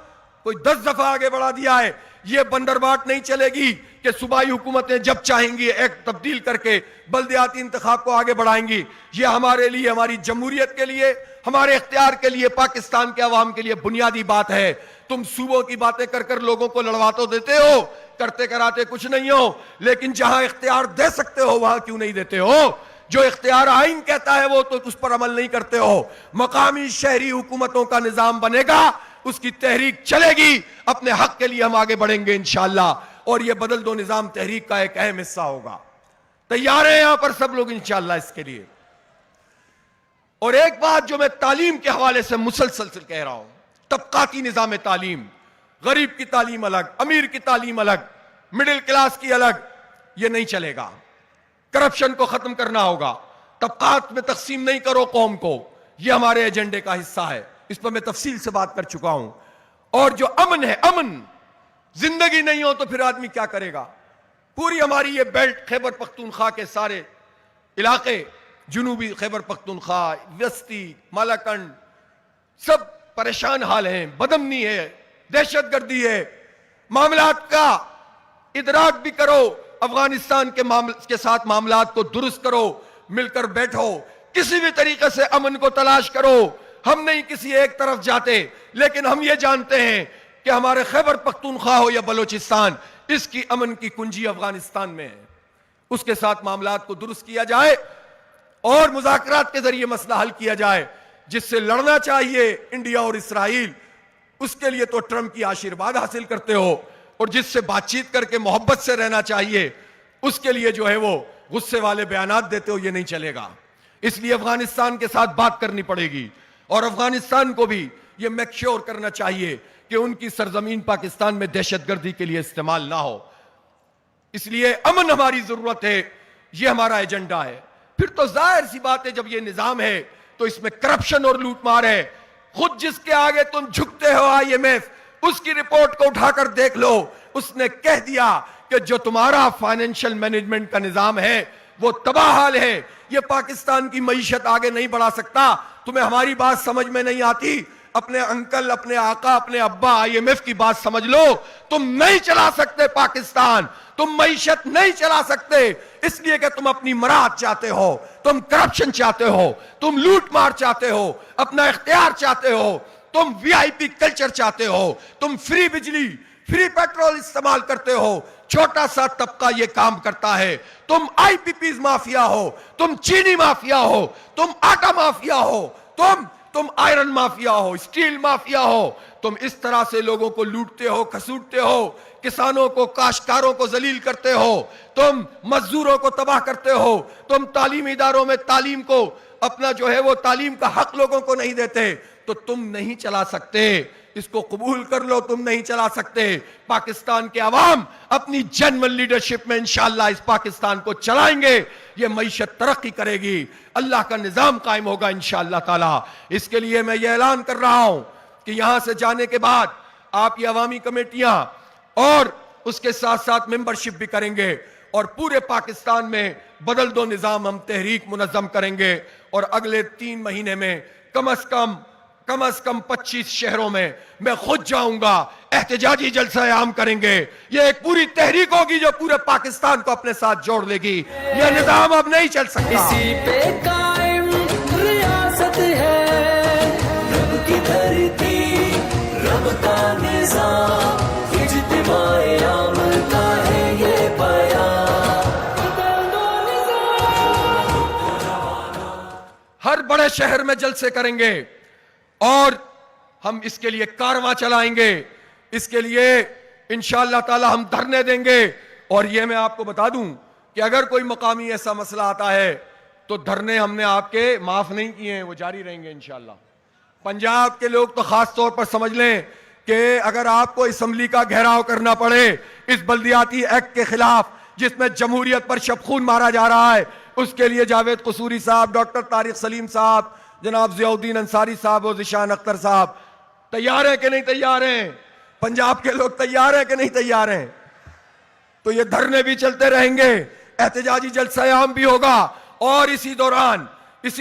کوئی 10 دفعہ آگے بڑھا دیا ہے۔ یہ بندرباٹ نہیں چلے گی کہ صوبائی حکومتیں جب چاہیں گی ایکٹ تبدیل کر کے بلدیاتی انتخاب کو آگے بڑھائیں گی۔ یہ ہمارے لیے، ہماری جمہوریت کے لیے، ہمارے اختیار کے لیے، پاکستان کے عوام کے لیے بنیادی بات ہے۔ تم صوبوں کی باتیں کر کر لوگوں کو لڑوا تو دیتے ہو، کرتے کراتے کچھ نہیں ہو، لیکن جہاں اختیار دے سکتے ہو وہاں کیوں نہیں دیتے ہو؟ جو اختیار آئین کہتا ہے وہ تو اس پر عمل نہیں کرتے ہو۔ مقامی شہری حکومتوں کا نظام بنے گا، اس کی تحریک چلے گی، اپنے حق کے لیے ہم آگے بڑھیں گے انشاءاللہ، اور یہ بدل دو نظام تحریک کا ایک اہم حصہ ہوگا۔ تیار ہیں یہاں پر سب لوگ انشاءاللہ اس کے لیے؟ اور ایک بات جو میں تعلیم کے حوالے سے مسلسل کہہ رہا ہوں، طبقاتی نظام تعلیم، غریب کی تعلیم الگ، امیر کی تعلیم الگ، مڈل کلاس کی الگ، یہ نہیں چلے گا۔ کرپشن کو ختم کرنا ہوگا، طبقات میں تقسیم نہیں کرو قوم کو، یہ ہمارے ایجنڈے کا حصہ ہے، اس پر میں تفصیل سے بات کر چکا ہوں۔ اور جو امن ہے، امن، زندگی نہیں ہو تو پھر آدمی کیا کرے گا؟ پوری ہماری یہ بیلٹ، خیبر پختونخوا کے سارے علاقے، جنوبی خیبر پختونخوا، وسطی، مالاکنڈ، سب پریشان حال ہیں، بدامنی ہے، دہشت گردی ہے۔ معاملات کا ادراک بھی کرو، افغانستان کے ساتھ معاملات کو درست کرو، مل کر بیٹھو، کسی بھی طریقے سے امن کو تلاش کرو۔ ہم نہیں کسی ایک طرف جاتے، لیکن ہم یہ جانتے ہیں کہ ہمارے خیبر پختونخوا ہو یا بلوچستان، اس کی امن کی کنجی افغانستان میں ہے۔ اس کے ساتھ معاملات کو درست کیا جائے اور مذاکرات کے ذریعے مسئلہ حل کیا جائے۔ جس سے لڑنا چاہیے انڈیا اور اسرائیل، اس کے لیے تو ٹرمپ کی آشیرواد حاصل کرتے ہو، اور جس سے بات چیت کر کے محبت سے رہنا چاہیے، اس کے لیے جو ہے وہ غصے والے بیانات دیتے ہو، یہ نہیں چلے گا۔ اس لیے افغانستان کے ساتھ بات کرنی پڑے گی، اور افغانستان کو بھی یہ میک شور کرنا چاہیے کہ ان کی سرزمین پاکستان میں دہشت گردی کے لیے استعمال نہ ہو۔ اس لیے امن ہماری ضرورت ہے، یہ ہمارا ایجنڈا ہے۔ پھر تو ظاہر سی بات ہے، جب یہ نظام ہے تو اس میں کرپشن اور لوٹ مار ہے۔ خود جس کے آگے تم جھکتے ہو، IMF، اس کی رپورٹ کو اٹھا کر دیکھ لو، اس نے کہہ دیا کہ جو تمہارا فائنینشل مینجمنٹ کا نظام ہے وہ تباہ حال ہے، یہ پاکستان کی معیشت آگے نہیں بڑھا سکتا۔ تمہیں ہماری بات سمجھ میں نہیں آتی؟ اپنے انکل، اپنے آقا، اپنے ابا IMF کی بات سمجھ لو، تم نہیں چلا سکتے پاکستان، تم معیشت نہیں چلا سکتے، اس لیے کہ تم اپنی مراد چاہتے ہو، تم کرپشن چاہتے ہو، تم لوٹ مار چاہتے ہو، اپنا اختیار چاہتے ہو، تم VIP کلچر چاہتے ہو، تم فری بجلی، فری پیٹرول استعمال کرتے ہو، چھوٹا سا طبقہ یہ کام کرتا ہے، تم IPPs مافیا ہو، تم چینی مافیا ہو، تم آٹا مافیا ہو، تم آئرن مافیا ہو، اسٹیل مافیا ہو، تم اس طرح سے لوگوں کو لوٹتے ہو، کھسوٹتے ہو، کسانوں کو، کاشتکاروں کو ذلیل کرتے ہو، تم مزدوروں کو تباہ کرتے ہو، تم تعلیمی اداروں میں تعلیم کو اپنا جو ہے وہ تعلیم کا حق لوگوں کو نہیں دیتے، تو تم نہیں چلا سکتے، اس کو قبول کر لو، تم نہیں چلا سکتے۔ پاکستان کے عوام اپنی جنرل لیڈرشپ میں انشاءاللہ اس پاکستان کو چلائیں گے، یہ معیشت ترقی کرے گی، اللہ کا نظام قائم ہوگا انشاءاللہ تعالی۔ اس کے لیے میں یہ اعلان کر رہا ہوں کہ یہاں سے جانے کے بعد آپ یہ عوامی کمیٹیاں اور اس کے ساتھ ساتھ ممبرشپ بھی کریں گے، اور پورے پاکستان میں بدل دو نظام ہم تحریک منظم کریں گے، اور اگلے 3 مہینے میں کم از کم 25 شہروں میں میں خود جاؤں گا، احتجاجی جلسہ عام کریں گے، یہ ایک پوری تحریک ہوگی جو پورے پاکستان کو اپنے ساتھ جوڑ لے گی، یہ نظام اب نہیں چل سکتا۔
اسی پہ قائم ریاست ہے، رب کی دھرتی، رب کا نظام، اجتماع عام کا ہے یہ بیان۔
ہر بڑے شہر میں جلسے کریں گے، اور ہم اس کے لیے کارواں چلائیں گے، اس کے لیے انشاءاللہ تعالی ہم دھرنے دیں گے، اور یہ میں آپ کو بتا دوں کہ اگر کوئی مقامی ایسا مسئلہ آتا ہے تو دھرنے ہم نے آپ کے معاف نہیں کیے ہیں، وہ جاری رہیں گے انشاءاللہ۔ پنجاب کے لوگ تو خاص طور پر سمجھ لیں کہ اگر آپ کو اسمبلی کا گھیراؤ کرنا پڑے اس بلدیاتی ایکٹ کے خلاف جس میں جمہوریت پر شب خون مارا جا رہا ہے، اس کے لیے جاوید قصوری صاحب، ڈاکٹر طارق سلیم صاحب، جناب ضیاء الدین انصاری صاحب اور ذیشان اختر صاحب تیار ہیں کہ نہیں تیار ہیں؟ پنجاب کے لوگ تیار ہیں کہ نہیں تیار ہیں؟ تو یہ دھرنے بھی چلتے رہیں گے، احتجاجی جلسہ عام بھی ہوگا، اور اسی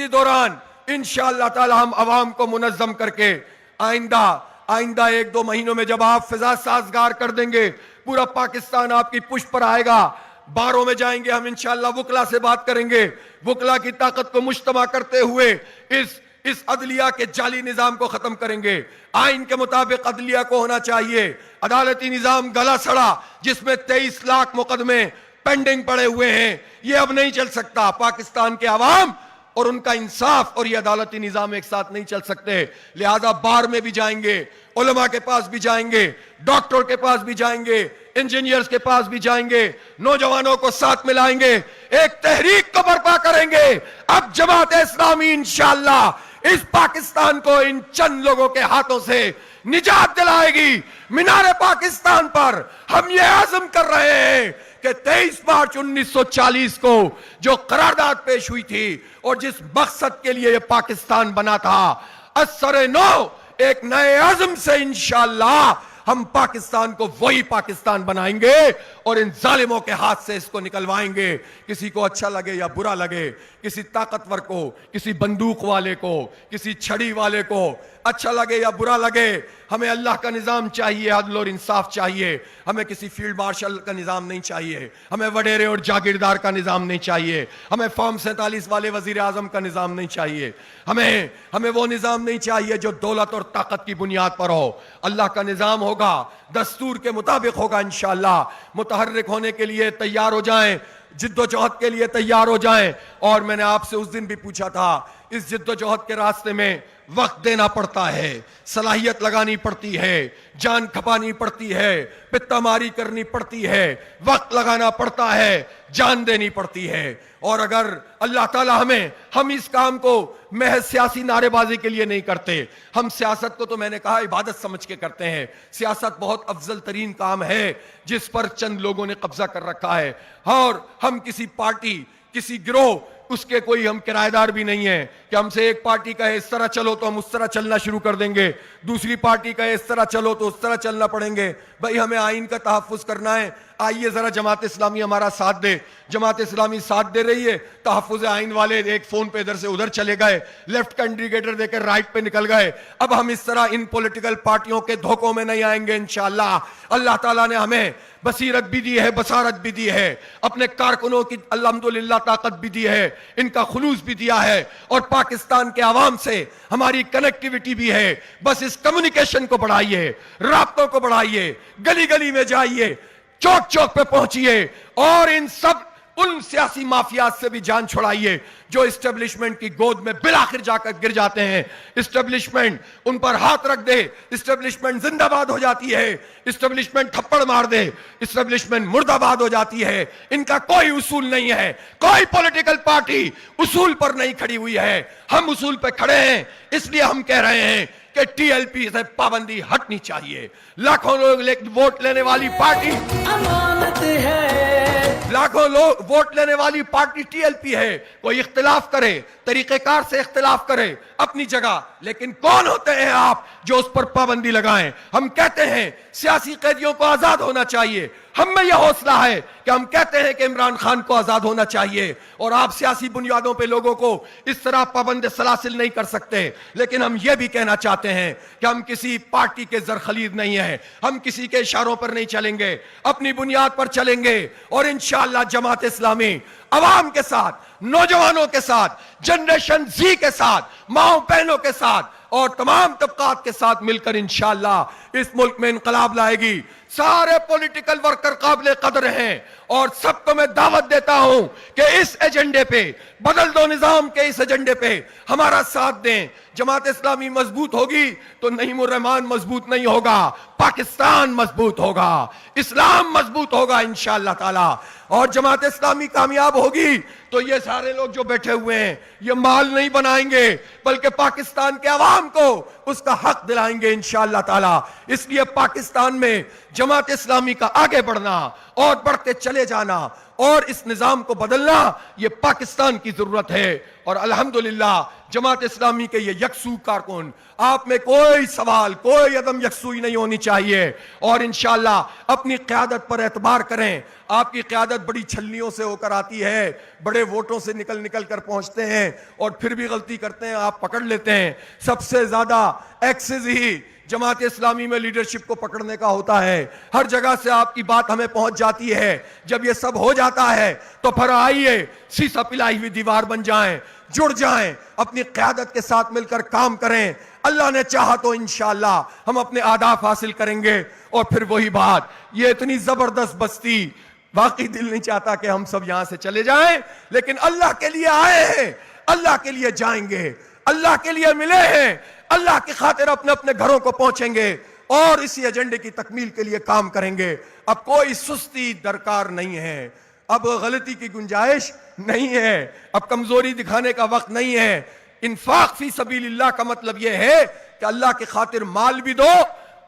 دوران انشاءاللہ تعالی ہم عوام کو منظم کر کے آئندہ 1-2 مہینوں میں جب آپ فضا سازگار کر دیں گے، پورا پاکستان آپ کی پشت پر آئے گا، باروں میں جائیں گے ہم انشاءاللہ، وکلا سے بات کریں گے، وکلا کی طاقت کو مجتمع کرتے ہوئے اس عدلیہ کے جعلی نظام کو ختم کریں گے۔ آئین کے مطابق عدلیہ کو ہونا چاہیے، عدالتی نظام گلا سڑا جس میں 23 لاکھ مقدمے پینڈنگ پڑے ہوئے ہیں، یہ اب نہیں چل سکتا۔ پاکستان کے عوام اور ان کا انصاف اور یہ عدالتی نظام ایک ساتھ نہیں چل سکتے، لہذا بار میں بھی جائیں گے، علماء کے پاس بھی جائیں گے، ڈاکٹر کے پاس بھی جائیں گے، انجینئرز کے پاس بھی جائیں گے، نوجوانوں کو ساتھ ملائیں گے، ایک تحریک کو برپا کریں گے۔ اب جماعت اسلامی انشاءاللہ اس پاکستان کو ان چند لوگوں کے ہاتھوں سے نجات دلائے گی۔ مینار پاکستان پر ہم یہ عزم کر رہے ہیں کہ 23 مارچ 1940 کو جو قرارداد پیش ہوئی تھی اور جس مقصد کے لیے یہ پاکستان بنا تھا، اثر نو ایک نئے عزم سے انشاءاللہ ہم پاکستان کو وہی پاکستان بنائیں گے اور ان ظالموں کے ہاتھ سے اس کو نکلوائیں گے۔ کسی کو اچھا لگے یا برا لگے، کسی طاقتور کو، کسی بندوق والے کو، کسی چھڑی والے کو اچھا لگے یا برا لگے، ہمیں اللہ کا نظام چاہیے، عدل اور انصاف چاہیے، ہمیں کسی فیلڈ مارشل کا نظام نہیں چاہیے، ہمیں وڈیرے اور جاگیردار کا نظام نہیں چاہیے، ہمیں فارم 47 والے وزیر اعظم کا نظام نہیں چاہیے، ہمیں وہ نظام نہیں چاہیے جو دولت اور طاقت کی بنیاد پر ہو۔ اللہ کا نظام ہوگا، دستور کے مطابق ہوگا انشاءاللہ۔ متحرک ہونے کے لیے تیار ہو جائیں، جد و جہد کے لیے تیار ہو جائیں۔ اور میں نے آپ سے اس دن بھی پوچھا تھا، اس جد و جہد کے راستے میں وقت دینا پڑتا ہے، صلاحیت لگانی پڑتی ہے، جان کھپانی پڑتی ہے، پتہ ماری کرنی پڑتی ہے، وقت لگانا پڑتا ہے، جان دینی پڑتی ہے۔ اور اگر اللہ تعالی ہم اس کام کو محض سیاسی نعرے بازی کے لیے نہیں کرتے، ہم سیاست کو تو میں نے کہا عبادت سمجھ کے کرتے ہیں۔ سیاست بہت افضل ترین کام ہے جس پر چند لوگوں نے قبضہ کر رکھا ہے، اور ہم کسی پارٹی، کسی گروہ، اس کے کوئی ہم کرایہ دار بھی نہیں ہیں۔ کہ ہم سے ایک پارٹی کہے اس طرح چلو تو ہم اس طرح چلنا شروع کر دیں گے, دوسری پارٹی کہے اس طرح چلو تو اس طرح چلنا پڑیں گے. بھائی ہمیں آئین کا تحفظ کرنا ہے, آئیے ذرا جماعت اسلامی ہمارا ساتھ دے. جماعت اسلامی ساتھ دے رہی ہے, تحفظ آئین والے ایک فون پہ ادھر سے ادھر چلے گئے, لیفٹ کا انڈیکیٹر دے کے رائٹ پہ نکل گئے. اب ہم اس طرح ان پولیٹیکل پارٹیوں کے دھوکوں میں نہیں آئیں گے انشاءاللہ. اللہ تعالیٰ نے ہمیں بصیرت بھی دی ہے, بصارت بھی دی ہے, اپنے کارکنوں کی الحمدللہ طاقت بھی دی ہے, ان کا خلوص بھی دیا ہے, اور پاکستان کے عوام سے ہماری کنیکٹیویٹی بھی ہے. بس اس کمیونیکیشن کو بڑھائیے, رابطوں کو بڑھائیے, گلی گلی میں جائیے, چوک چوک پہ پہنچیے, اور ان سب ان سیاسی مافیات سے بھی جان چھڑائیے جو اسٹیبلشمنٹ کی گود میں بالآخر جا کر گر جاتے ہیں. اسٹیبلشمنٹ ان پر ہاتھ رکھ دے, اسٹیبلشمنٹ زندہ باد ہو جاتی ہے, اسٹیبلشمنٹ تھپڑ مار دے, اسٹیبلشمنٹ مردہ باد ہو جاتی ہے. ان کا کوئی اصول نہیں ہے, کوئی پولیٹیکل پارٹی اصول پر نہیں کھڑی ہوئی ہے. ہم اصول پہ کھڑے ہیں, اس لیے ہم کہہ رہے ہیں کہ ٹی ایل پی سے پابندی ہٹنی چاہیے. لاکھوں لوگ ووٹ لینے والی پارٹی
امانت ہے,
لاکھوں لوگ ووٹ لینے والی پارٹی ٹی ایل پی ہے. کوئی اختلاف کرے, طریقہ کار سے اختلاف کرے اپنی جگہ, لیکن کون ہوتے ہیں آپ جو اس پر پابندی لگائیں؟ ہم کہتے ہیں سیاسی قیدیوں کو آزاد ہونا چاہیے. ہم میں یہ حوصلہ ہے کہ ہم کہتے ہیں کہ عمران خان کو آزاد ہونا چاہیے, اور آپ سیاسی بنیادوں پہ لوگوں کو اس طرح پابند سلاسل نہیں کر سکتے. لیکن ہم یہ بھی کہنا چاہتے ہیں کہ ہم کسی پارٹی کے زرخلید نہیں ہیں, ہم کسی کے اشاروں پر نہیں چلیں گے, اپنی بنیاد پر چلیں گے. اور انشاءاللہ جماعت اسلامی عوام کے ساتھ, نوجوانوں کے ساتھ, جنریشن زی کے ساتھ, ماؤں بہنوں کے ساتھ, اور تمام طبقات کے ساتھ مل کر انشاءاللہ اس ملک میں انقلاب لائے گی. سارے پولیٹیکل ورکر قابل قدر ہیں, اور سب کو میں دعوت دیتا ہوں کہ اس ایجنڈے پہ, بدل دو نظام کے اس ایجنڈے پہ ہمارا ساتھ دیں. جماعت اسلامی مضبوط ہوگی تو نعیم الرحمان مضبوط نہیں ہوگا, پاکستان مضبوط ہوگا, اسلام مضبوط ہوگا انشاءاللہ تعالی. اور جماعت اسلامی کامیاب ہوگی تو یہ سارے لوگ جو بیٹھے ہوئے ہیں یہ مال نہیں بنائیں گے, بلکہ پاکستان کے عوام کو اس کا حق دلائیں گے انشاءاللہ تعالی. اس لیے پاکستان میں جماعت اسلامی کا آگے بڑھنا اور بڑھتے چلے جانا اور اس نظام کو بدلنا یہ پاکستان کی ضرورت ہے. اور الحمدللہ جماعت اسلامی کے یہ یکسو کارکن, آپ میں کوئی سوال, کوئی عدم یکسوئی نہیں ہونی چاہیے, اور انشاءاللہ اپنی قیادت پر اعتبار کریں. آپ کی قیادت بڑی چھلنیوں سے ہو کر آتی ہے, بڑے ووٹوں سے نکل کر پہنچتے ہیں, اور پھر بھی غلطی کرتے ہیں, آپ پکڑ لیتے ہیں. سب سے زیادہ ایکسس ہی جماعت اسلامی میں لیڈرشپ کو پکڑنے کا ہوتا ہے. ہر جگہ سے آپ کی بات ہمیں پہنچ جاتی ہے. جب یہ سب ہو جاتا ہے تو پھر آئیے سیسا پلائی ہوئی دیوار بن جائیں, جڑ جائیں, اپنی قیادت کے ساتھ مل کر کام کریں. اللہ نے چاہا تو انشاءاللہ ہم اپنے اہداف حاصل کریں گے. اور پھر وہی بات, یہ اتنی زبردست بستی, واقعی دل نہیں چاہتا کہ ہم سب یہاں سے چلے جائیں, لیکن اللہ کے لیے آئے ہیں, اللہ کے لیے جائیں گے, اللہ کے لیے ملے ہیں, اللہ کی خاطر اپنے اپنے گھروں کو پہنچیں گے, اور اسی ایجنڈے کی تکمیل کے لیے کام کریں گے. اب کوئی سستی درکار نہیں ہے, اب غلطی کی گنجائش نہیں ہے, اب کمزوری دکھانے کا وقت نہیں ہے. انفاق فی سبیل اللہ کا مطلب یہ ہے کہ اللہ کی خاطر مال بھی دو,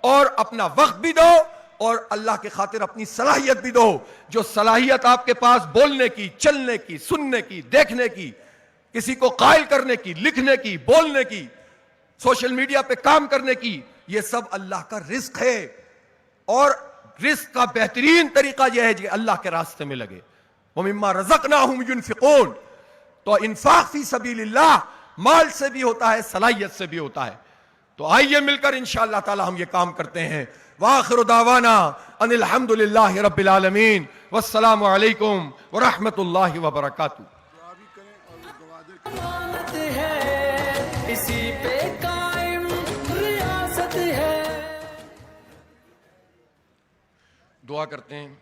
اور اپنا وقت بھی دو, اور اللہ کی خاطر اپنی صلاحیت بھی دو. جو صلاحیت آپ کے پاس بولنے کی, چلنے کی, سننے کی, دیکھنے کی, کسی کو قائل کرنے کی, لکھنے کی, بولنے کی, سوشل میڈیا پہ کام کرنے کی, یہ سب اللہ کا رزق ہے. اور رزق کا بہترین طریقہ یہ ہے کہ اللہ کے راستے میں لگے. وَمِمَّا رَزَقْنَاهُمْ يُنْفِقُونَ. تو انفاق فی سبیل اللہ مال سے بھی ہوتا ہے, صلاحیت سے بھی ہوتا ہے. تو آئیے مل کر انشاءاللہ تعالی ہم یہ کام کرتے ہیں. وآخر دعوانا ان الحمدللہ رب العالمین, والسلام علیکم ورحمۃ اللہ وبرکاتہ.
امانت ہے, اسی پہ قائم ریاست ہے.
دعا کرتے ہیں.